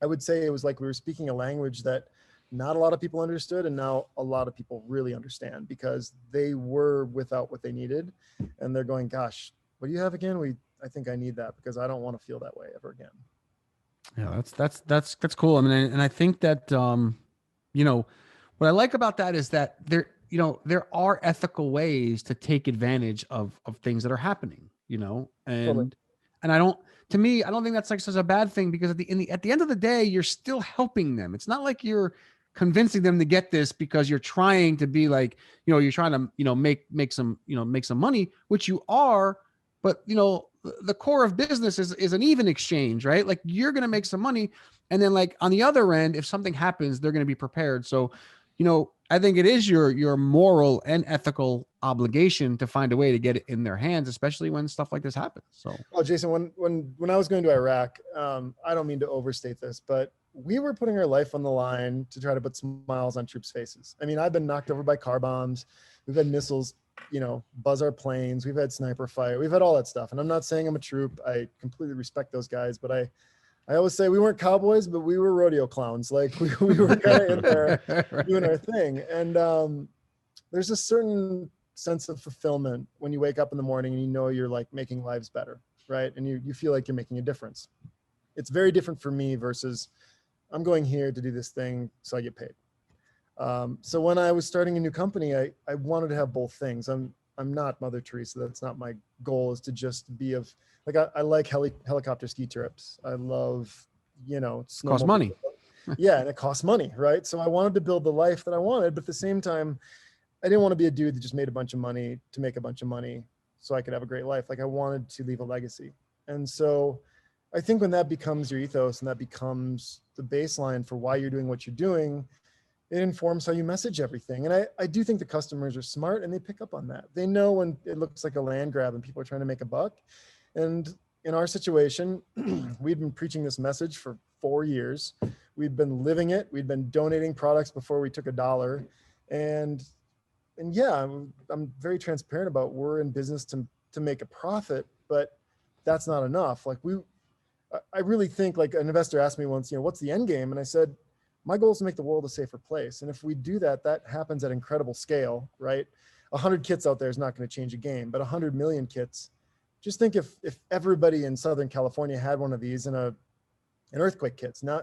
I would say it was like we were speaking a language that not a lot of people understood, and now a lot of people really understand because they were without what they needed, and they're going, "Gosh, what do you have again? I think I need that because I don't want to feel that way ever again." Yeah, that's cool. I mean, and I think that you know, what I like about that is that there are ethical ways to take advantage of things that are happening, you know, Totally. and I don't, to me, I don't think that's like such a bad thing because at the end of the day, you're still helping them. It's not like you're convincing them to get this because you're trying to be like, you know, you're trying to, you know, make some money, which you are, but you know, the core of business is an even exchange, right? Like you're going to make some money. And then like on the other end, if something happens, they're going to be prepared. So, you know, I think it is your moral and ethical obligation to find a way to get it in their hands, especially when stuff like this happens. So, well, Jason, when I was going to Iraq, I don't mean to overstate this, but we were putting our life on the line to try to put smiles on troops' faces. I mean, I've been knocked over by car bombs. We've had missiles, you know, buzz our planes. We've had sniper fire. We've had all that stuff. And I'm not saying I'm a troop. I completely respect those guys, but I always say we weren't cowboys, but we were rodeo clowns. Like we were kind of in there right. doing our thing. And there's a certain sense of fulfillment when you wake up in the morning and you know you're like making lives better, right? And you feel like you're making a difference. It's very different for me versus I'm going here to do this thing so I get paid. So when I was starting a new company, I wanted to have both things. I'm not Mother Teresa. That's not my goal, is to just be of like, I like helicopter ski trips. I love, you know, Costs money. Yeah. And it costs money. Right. So I wanted to build the life that I wanted, but at the same time, I didn't want to be a dude that just made a bunch of money to make a bunch of money so I could have a great life. Like I wanted to leave a legacy. And so I think when that becomes your ethos and that becomes the baseline for why you're doing what you're doing, it informs how you message everything. And I do think the customers are smart and they pick up on that. They know when it looks like a land grab and people are trying to make a buck. And in our situation, we've been preaching this message for 4 years. We've been living it. We've been donating products before we took $1. And yeah, I'm very transparent about we're in business to make a profit, but that's not enough. Like I really think, like an investor asked me once, you know, what's the end game? And I said, my goal is to make the world a safer place. And if we do that, that happens at incredible scale, right? 100 kits out there is not going to change a game, but 100 million kits. Just think if everybody in Southern California had one of these in an earthquake now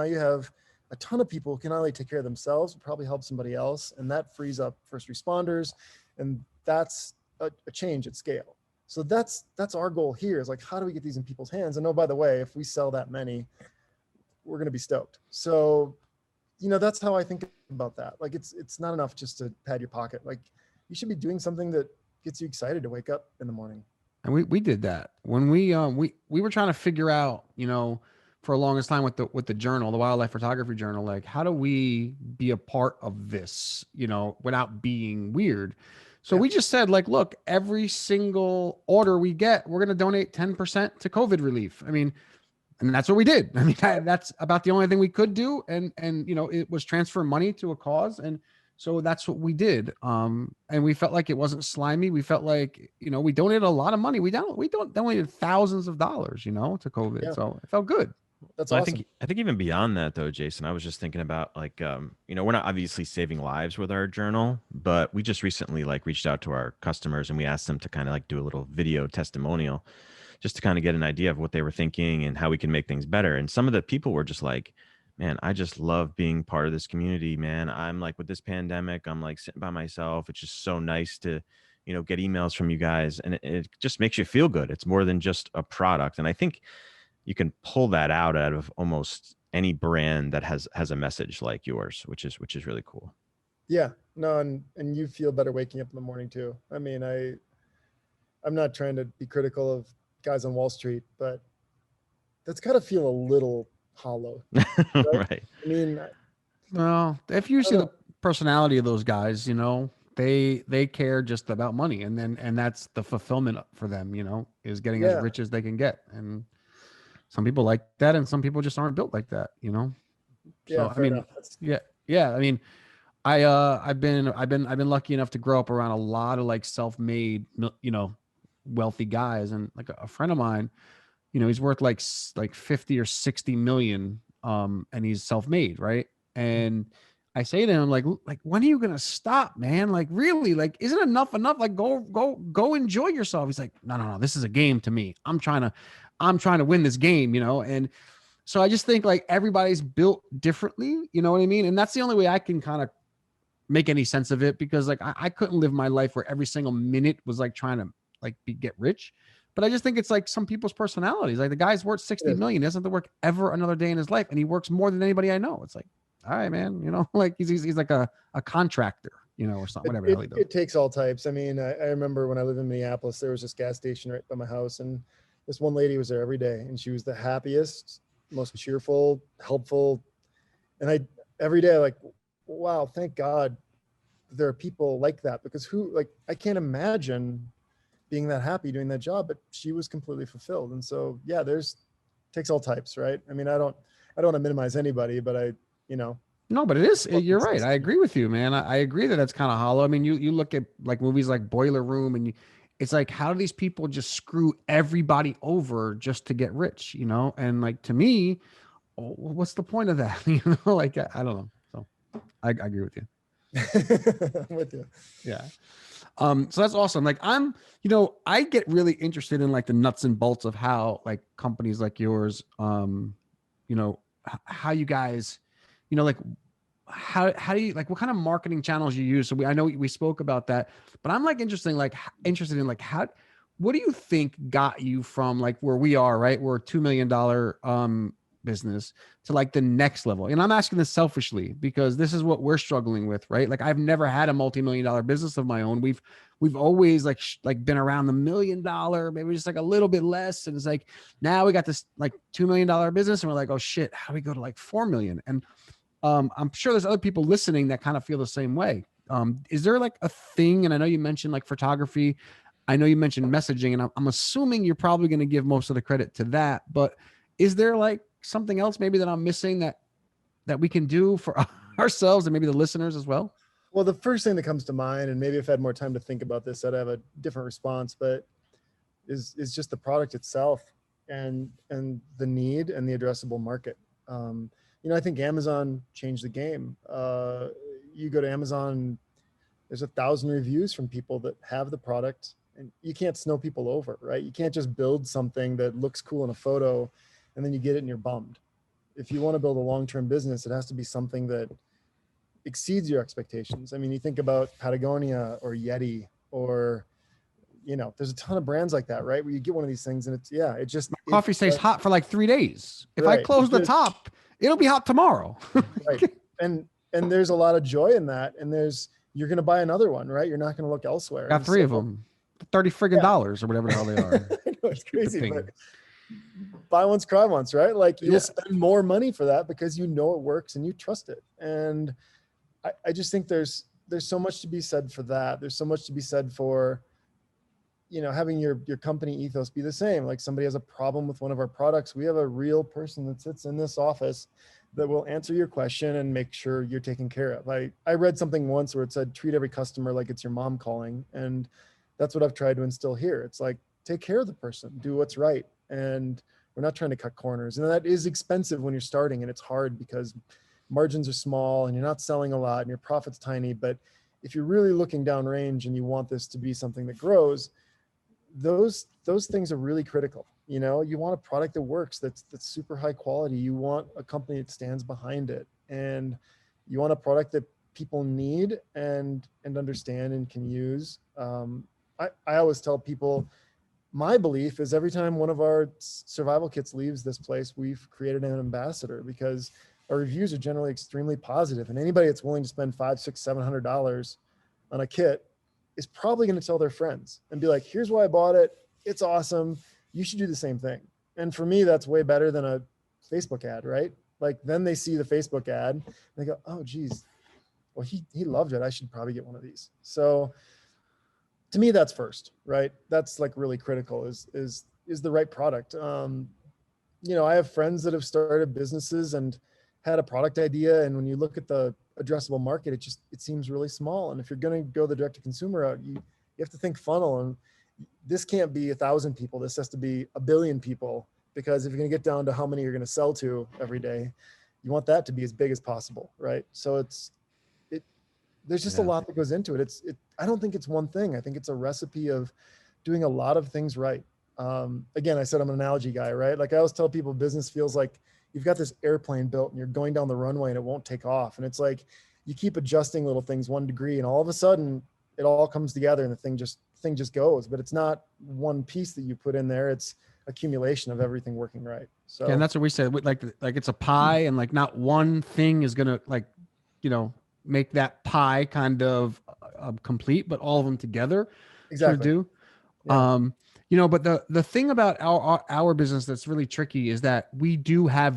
you have a ton of people who can not only take care of themselves, but probably help somebody else. And that frees up first responders. And that's a change at scale. So that's our goal here, is like, how do we get these in people's hands? And oh, by the way, if we sell that many, we're going to be stoked. So, you know, that's how I think about that. Like, it's not enough just to pad your pocket. Like, you should be doing something that gets you excited to wake up in the morning. And we did that when we were trying to figure out, you know, for the longest time with the journal, the Wildlife Photography Journal, like, how do we be a part of this, you know, without being weird? So we just said, like, look, every single order we get, we're going to donate 10% to COVID relief. I mean, and that's what we did. I mean, that's about the only thing we could do. And, you know, it was transfer money to a cause. And so that's what we did. And we felt like it wasn't slimy. We felt like, you know, we donated a lot of money. We donated thousands of dollars, you know, to COVID. Yeah. So it felt good. That's well, awesome. I think even beyond that though, Jason, I was just thinking about like, you know, we're not obviously saving lives with our journal, but we just recently like reached out to our customers and we asked them to kind of like do a little video testimonial. just to kind of get an idea of what they were thinking and how we can make things better. And some of the people were just like, man, I just love being part of this community, man. I'm like, with this pandemic, I'm like sitting by myself. It's just so nice to, get emails from you guys, and it just makes you feel good. It's more than just a product. And I think you can pull that out of almost any brand that has a message like yours, which is really cool. Yeah, no, and you feel better waking up in the morning too. I mean, I'm not trying to be critical of guys on Wall Street, but that's got to feel a little hollow. Right? Right. I mean, Well, if you see the personality of those guys, they care just about money, and that's the fulfillment for them, is getting as rich as they can get. And some people like that, and some people just aren't built like that, Yeah, So I mean, yeah. I mean, I've been lucky enough to grow up around a lot of like self-made, wealthy guys, and like a friend of mine, he's worth like 50 or 60 million, and he's self-made, right? And I say to him, like, when are you gonna stop, man? Like, really, like, isn't enough? Like, go enjoy yourself. He's like, no, this is a game to me. I'm trying to win this game, And so I just think like everybody's built differently, you know what I mean? And that's the only way I can kind of make any sense of it, because like I couldn't live my life where every single minute was like trying to like get rich. But I just think it's like some people's personalities. Like the guy's worth 60 million, he doesn't have to work ever another day in his life, and he works more than anybody I know. It's like, all right, man, like he's like a contractor, or something, whatever the hell he does. It takes all types. I mean, I remember when I lived in Minneapolis, there was this gas station right by my house, and this one lady was there every day, and she was the happiest, most cheerful, helpful. And every day, like, wow, thank God there are people like that, because I can't imagine being that happy doing that job, but she was completely fulfilled. And so, yeah, takes all types, right? I mean, I don't want to minimize anybody, but no, but it is, you're right. I agree with you, man. I agree that that's kind of hollow. I mean, you look at like movies like Boiler Room, and it's like, how do these people just screw everybody over just to get rich, And like, to me, what's the point of that? Like, I don't know. So I agree with you. I'm with you. Yeah. So that's awesome. Like I get really interested in like the nuts and bolts of how like companies like yours, how you guys, like how do you, like, what kind of marketing channels you use? So I know we spoke about that, but I'm like interested in like what do you think got you from like where we are, right? We're a $2 million business to like the next level. And I'm asking this selfishly because this is what we're struggling with, right? Like I've never had a multi-million-dollar business of my own. We've always like been around the $1 million, maybe just like a little bit less. And it's like, now we got this like $2 million business, and we're like, oh shit, how do we go to like 4 million? And I'm sure there's other people listening that kind of feel the same way. Is there like a thing? And I know you mentioned like photography. I know you mentioned messaging, and I'm assuming you're probably going to give most of the credit to that, but is there like something else maybe that I'm missing that we can do for ourselves and maybe the listeners as well? Well, the first thing that comes to mind, and maybe if I had more time to think about this, I'd have a different response, but is just the product itself and the need and the addressable market. I think Amazon changed the game. You go to Amazon, there's 1,000 reviews from people that have the product, and you can't snow people over, right? You can't just build something that looks cool in a photo and then you get it and you're bummed. If you want to build a long-term business, it has to be something that exceeds your expectations. I mean, you think about Patagonia or Yeti or, there's a ton of brands like that, right? Where you get one of these things and coffee stays hot for like 3 days. If I close the top, it'll be hot tomorrow. Right. And there's a lot of joy in that. And you're going to buy another one, right? You're not going to look elsewhere. Got 3 of them, $30 friggin' dollars or whatever the hell they are. I know, it's crazy, but buy once, cry once, right? Like you'll spend more money for that because you know it works and you trust it. And I just think there's so much to be said for that. There's so much to be said for, having your company ethos be the same. Like somebody has a problem with one of our products, we have a real person that sits in this office that will answer your question and make sure you're taken care of. I read something once where it said, treat every customer like it's your mom calling. And that's what I've tried to instill here. It's like, take care of the person, do what's right. And we're not trying to cut corners. And that is expensive when you're starting, and it's hard because margins are small and you're not selling a lot and your profit's tiny. But if you're really looking downrange and you want this to be something that grows, those things are really critical. You know, you want a product that works, that's super high quality. You want a company that stands behind it, and you want a product that people need and understand and can use. I always tell people, my belief is every time one of our survival kits leaves this place, we've created an ambassador, because our reviews are generally extremely positive, and anybody that's willing to spend $500, $600, $700 on a kit is probably going to tell their friends and be like, here's why I bought it. It's awesome. You should do the same thing. And for me, that's way better than a Facebook ad, right? Like then they see the Facebook ad and they go, oh geez, well, he loved it. I should probably get one of these. So to me, that's first, right? That's like really critical is the right product. You know, I have friends that have started businesses and had a product idea, and when you look at the addressable market, it seems really small. And if you're going to go the direct to consumer route, you have to think funnel, and this can't be 1,000 people. This has to be 1 billion people, because if you're going to get down to how many you're going to sell to every day, you want that to be as big as possible, right? So there's just a lot that goes into it. I don't think it's one thing. I think it's a recipe of doing a lot of things right. Again, I said I'm an analogy guy, right? Like I always tell people, business feels like you've got this airplane built and you're going down the runway and it won't take off. And it's like, you keep adjusting little things 1 degree and all of a sudden it all comes together and the thing just goes. But it's not one piece that you put in there. It's accumulation of everything working right. So, yeah, and that's what we said. Like it's a pie, and like not one thing is going to like, you know, make that pie kind of complete, but all of them together exactly do. Yeah. You know, but the thing about our business that's really tricky is that we do have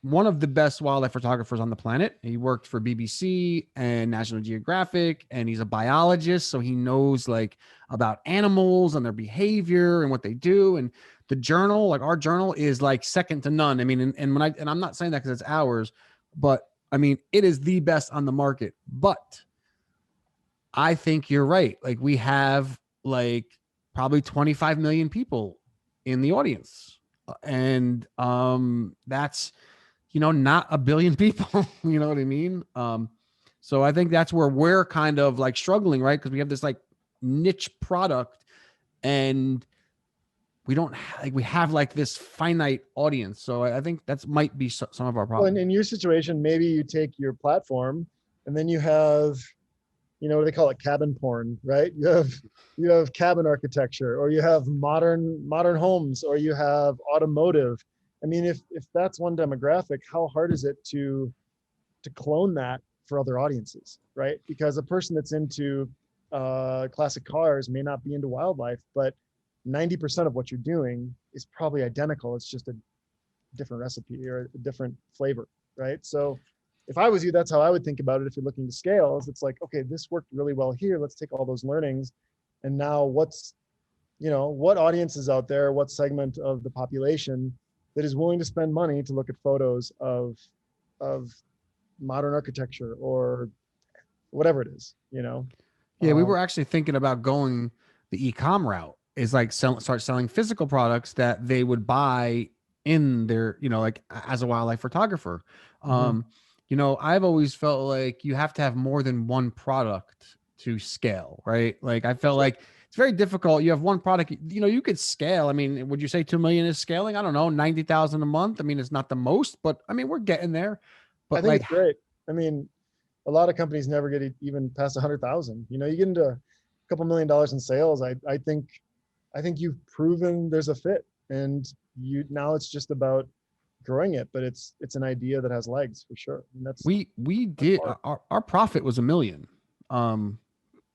one of the best wildlife photographers on the planet. He worked for BBC and National Geographic, and he's a biologist, so he knows like about animals and their behavior and what they do. And the journal, like our journal, is like second to none. I mean, and I'm not saying that because it's ours, but I mean, it is the best on the market. But I think you're right. Like we have like probably 25 million people in the audience. And that's, you know, not 1 billion people, you know what I mean? So I think that's where we're kind of like struggling, right? Because we have this like niche product and we don't we have like this finite audience. So I think that's might be some of our problems. Well, in your situation, maybe you take your platform and then you have, you know, what do they call it? Cabin porn, right? You have cabin architecture, or you have modern homes, or you have automotive. I mean, if that's one demographic, how hard is it to clone that for other audiences, right? Because a person that's into classic cars may not be into wildlife, but 90% of what you're doing is probably identical. It's just a different recipe or a different flavor, right? So if I was you, that's how I would think about it. If you're looking to scale, is it's like, okay, this worked really well here. Let's take all those learnings. And now what audience is out there, what segment of the population that is willing to spend money to look at photos of modern architecture or whatever it is, you know? Yeah, we were actually thinking about going the e-com route, is like start selling physical products that they would buy in their, you know, like as a wildlife photographer. You know, I've always felt like you have to have more than one product to scale, right? Like I felt like it's very difficult. You have one product, you know, you could scale. I mean, would you say 2 million is scaling? I don't know, 90,000 a month. I mean, it's not the most, but I mean, we're getting there. But I think it's great. I mean, a lot of companies never get even past 100,000. You know, you get into a couple $1 million in sales. I think you've proven there's a fit, and now it's just about growing it, but it's an idea that has legs for sure. And that's we did our profit was $1 million.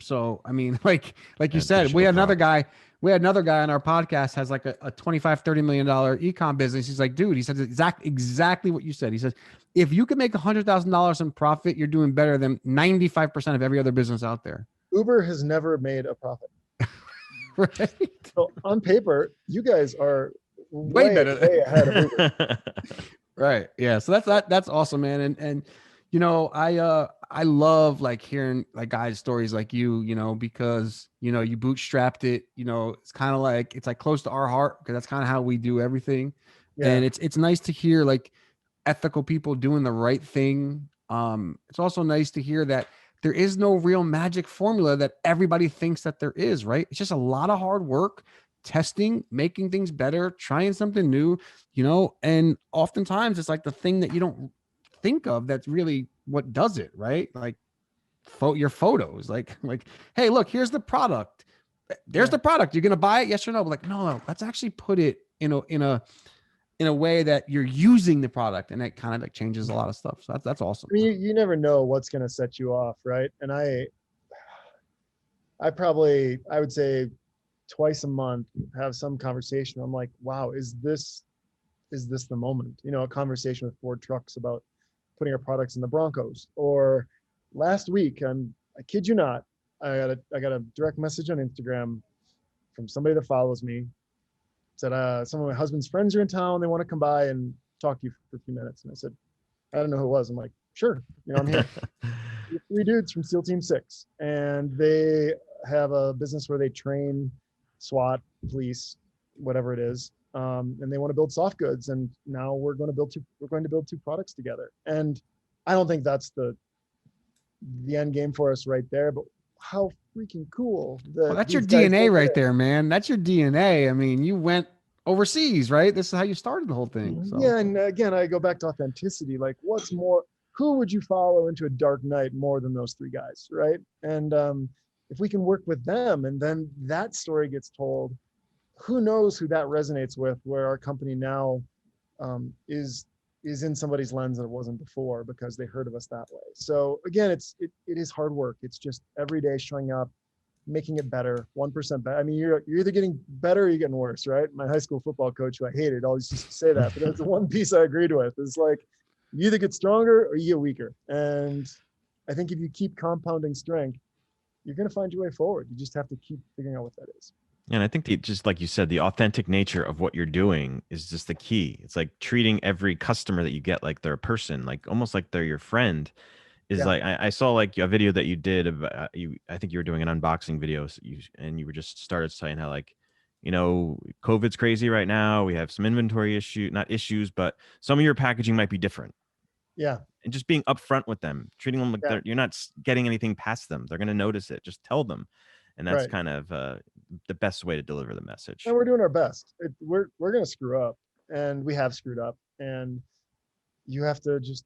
So I mean, like you said, we had another guy on our podcast has like a $25-30 million ecom business. He's like, dude, he says exactly what you said. He says, if you can make $100,000 in profit, you're doing better than 95% of every other business out there. Uber has never made a profit. Right. So on paper, you guys are way ahead of Uber. Right. Yeah. So that's awesome, man. And you know, I love like hearing like guys' stories like you know, because, you know, you bootstrapped it, you know, it's kind of like, it's like close to our heart because that's kind of how we do everything. Yeah. And it's nice to hear like ethical people doing the right thing. It's also nice to hear that there is no real magic formula that everybody thinks that there is, right? It's just a lot of hard work, testing, making things better, trying something new, and oftentimes it's like the thing that you don't think of that's really what does it, right? Like your photos, like, hey, look, here's the product. There's the product. You're gonna buy it, yes or no? But like, no, let's actually put it in a way that you're using the product, and it kind of like changes a lot of stuff. So that's awesome. I mean, you never know what's going to set you off, right? And I would say twice a month have some conversation. I'm like, wow, is this the moment? A conversation with Ford Trucks about putting our products in the Broncos. Or last week, I kid you not, I got a direct message on Instagram from somebody that follows me. Said some of my husband's friends are in town. They want to come by and talk to you for a few minutes. And I said, I don't know who it was. I'm like, sure, I'm here. 3 dudes from SEAL Team 6, and they have a business where they train SWAT, police, whatever it is, and they want to build soft goods. And now we're going to build 2 products together. And I don't think that's the end game for us right there, but how freaking cool. That's your DNA right there, man. That's your DNA. I mean, you went overseas, right? This is how you started the whole thing. So. Yeah. And again, I go back to authenticity. Like, who would you follow into a dark night more than those 3 guys, right? And if we can work with them and then that story gets told, who knows who that resonates with, where our company now is in somebody's lens that it wasn't before because they heard of us that way. So again, it is hard work. It's just every day showing up, making it better, 1% better. I mean, you're either getting better or you're getting worse, right? My high school football coach, who I hated, always used to say that, but that's the one piece I agreed with. It's like, you either get stronger or you get weaker. And I think if you keep compounding strength, you're going to find your way forward. You just have to keep figuring out what that is. And I think just like you said, the authentic nature of what you're doing is just the key. It's like treating every customer that you get like they're a person, like almost like they're your friend. Is like I saw like a video that you did of I think you were doing an unboxing video, and you were just started saying how like, COVID's crazy right now. We have some inventory not issues, but some of your packaging might be different. Yeah. And just being upfront with them, treating them like you're not getting anything past them. They're going to notice it. Just tell them. And that's kind of the best way to deliver the message. And we're doing our best. We're going to screw up, and we have screwed up, and you have to just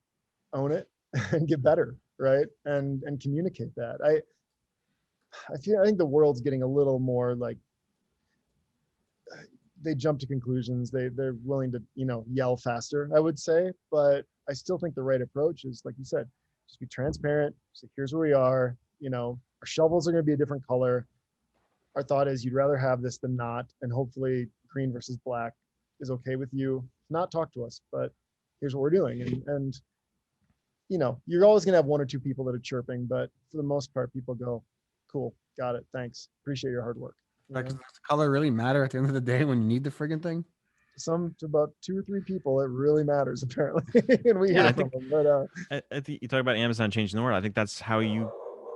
own it and get better, right? And communicate that. I think the world's getting a little more like, they jump to conclusions. They're willing to, yell faster, I would say, but I still think the right approach is, like you said, just be transparent. Say, here's where we are. Our shovels are going to be a different color. Our thought is you'd rather have this than not, and hopefully green versus black is okay with you. Not talk to us, but here's what we're doing. And you're always going to have 1 or 2 people that are chirping, but for the most part, people go, cool, got it, thanks, appreciate your hard work. Does color really matter at the end of the day when you need the friggin' thing? To about 2 or 3 people, it really matters apparently, and we hear from them. But I think you talk about Amazon changing the world. I think that's how you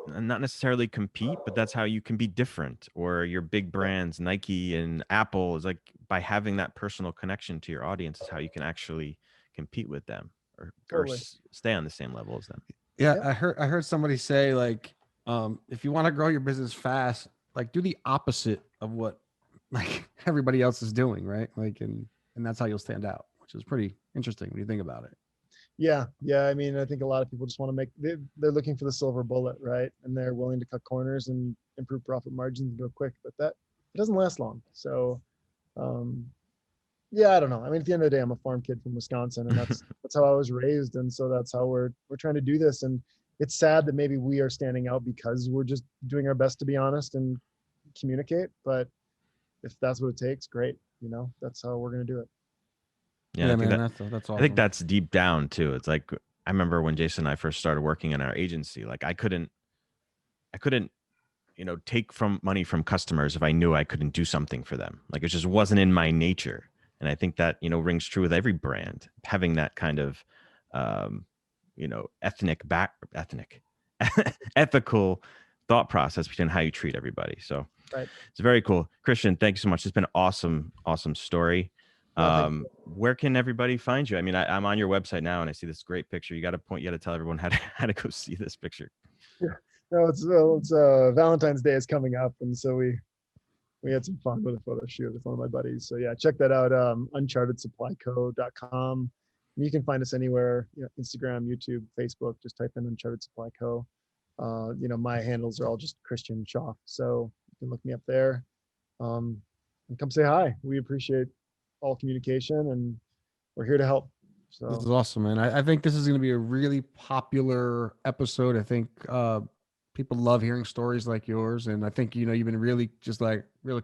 not necessarily compete, but that's how you can be different. Or your big brands, Nike and Apple, is like by having that personal connection to your audience is how you can actually compete with them or stay on the same level as them. Yeah, I heard somebody say like, if you want to grow your business fast, like do the opposite of what like everybody else is doing, right? Like, and that's how you'll stand out, which is pretty interesting when you think about it. Yeah. I mean, I think a lot of people just want to they're looking for the silver bullet, right? And they're willing to cut corners and improve profit margins and go quick, but it doesn't last long. So, I don't know. I mean, at the end of the day, I'm a farm kid from Wisconsin, and that's how I was raised, and so that's how we're trying to do this. And it's sad that maybe we are standing out because we're just doing our best to be honest and communicate. But if that's what it takes, great. That's how we're going to do it. Yeah, man, that's awesome. I think that's deep down too. It's like, I remember when Jason and I first started working in our agency, like I couldn't, take money from customers if I knew I couldn't do something for them. Like it just wasn't in my nature. And I think that, rings true with every brand, having that kind of, ethical thought process between how you treat everybody. So right. It's very cool. Christian, thank you so much. It's been an awesome story. Where can everybody find you? I mean, I'm on your website now and I see this great picture. You got to tell everyone how to go see this picture. Yeah, no, it's Valentine's Day is coming up, and so we had some fun with a photo shoot with one of my buddies. So yeah, check that out. UnchartedSupplyCo.com. And you can find us anywhere, Instagram, YouTube, Facebook. Just type in Uncharted Supply Co. My handles are all just Christian Schauf, so you can look me up there. And come say hi. We appreciate all communication, and we're here to help. So this is awesome, man. I think this is going to be a really popular episode. I think people love hearing stories like yours, and I think you've been really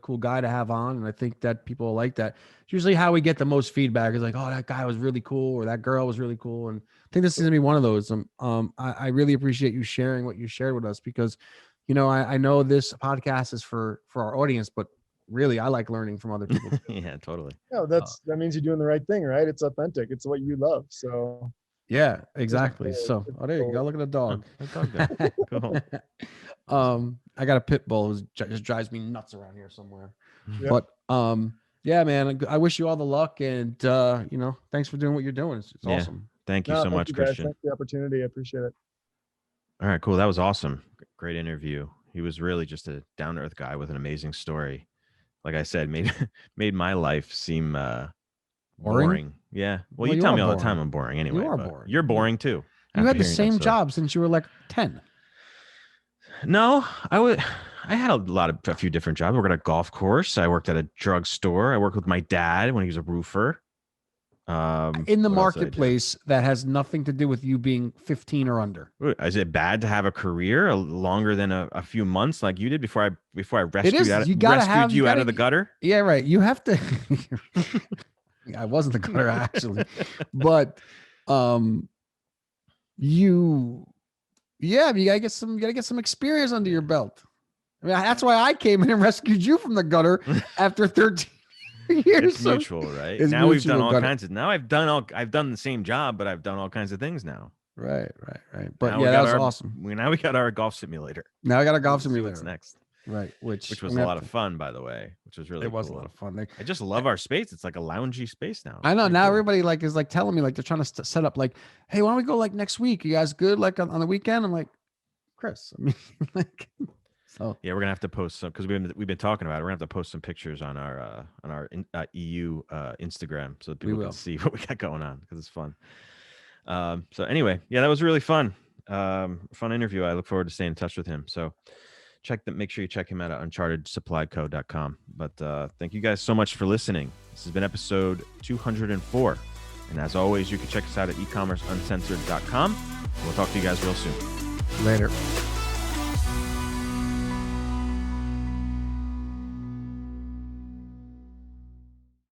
cool guy to have on, and I think that people like that. It's usually how we get the most feedback is like, oh, that guy was really cool, or that girl was really cool, and I think this is going to be one of those. I really appreciate you sharing what you shared with us, because I know this podcast is for our audience, but really I like learning from other people. Yeah, totally. No, that means you're doing the right thing, right? It's authentic. It's what you love. So yeah, exactly. So there you go. Look at the dog. Cool. I got a pit bull who just drives me nuts around here somewhere. Yeah. But yeah, man, I wish you all the luck, and thanks for doing what you're doing. It's awesome. Thank you so much, Christian. Thanks for the opportunity. I appreciate it. All right, cool. That was awesome. Great interview. He was really just a down-to-earth guy with an amazing story. Like I said, made my life seem boring. Yeah. Well, you tell me all the time I'm boring anyway. You are boring. You're boring too. You had the same job since you were like 10. No, I had a few different jobs. I worked at a golf course. I worked at a drugstore. I worked with my dad when he was a roofer. In the marketplace that has nothing to do with you being 15 or under. Is it bad to have a career longer than a few months like you did before I rescued you out of the gutter? Yeah, right. You have to. I wasn't the gutter actually, but you gotta get some experience under your belt. I mean, that's why I came in and rescued you from the gutter after 13 years. It's mutual, right? Now we've done all kinds of. Now I've done the same job, but I've done all kinds of things now. Right. But yeah, that was awesome. Now we got our golf simulator. Now I got a golf simulator. What's next? Right, which was a lot of fun, by the way. Which was really it was cool. a lot of fun. I just love our space. It's like a loungy space now. I know. Now everybody is telling me they're trying to set up hey, why don't we go next week? You guys good? on the weekend? I'm like, Chris. I mean, so yeah, we're gonna have to post some because we've been talking about it. We're gonna have to post some pictures on our EU Instagram so that people can see what we got going on because it's fun. So anyway, yeah, that was really fun. Fun interview. I look forward to staying in touch with him. So make sure you check him out at UnchartedSupplyCo.com. But thank you guys so much for listening. This has been episode 204. And as always, you can check us out at eCommerceUncensored.com. We'll talk to you guys real soon. Later.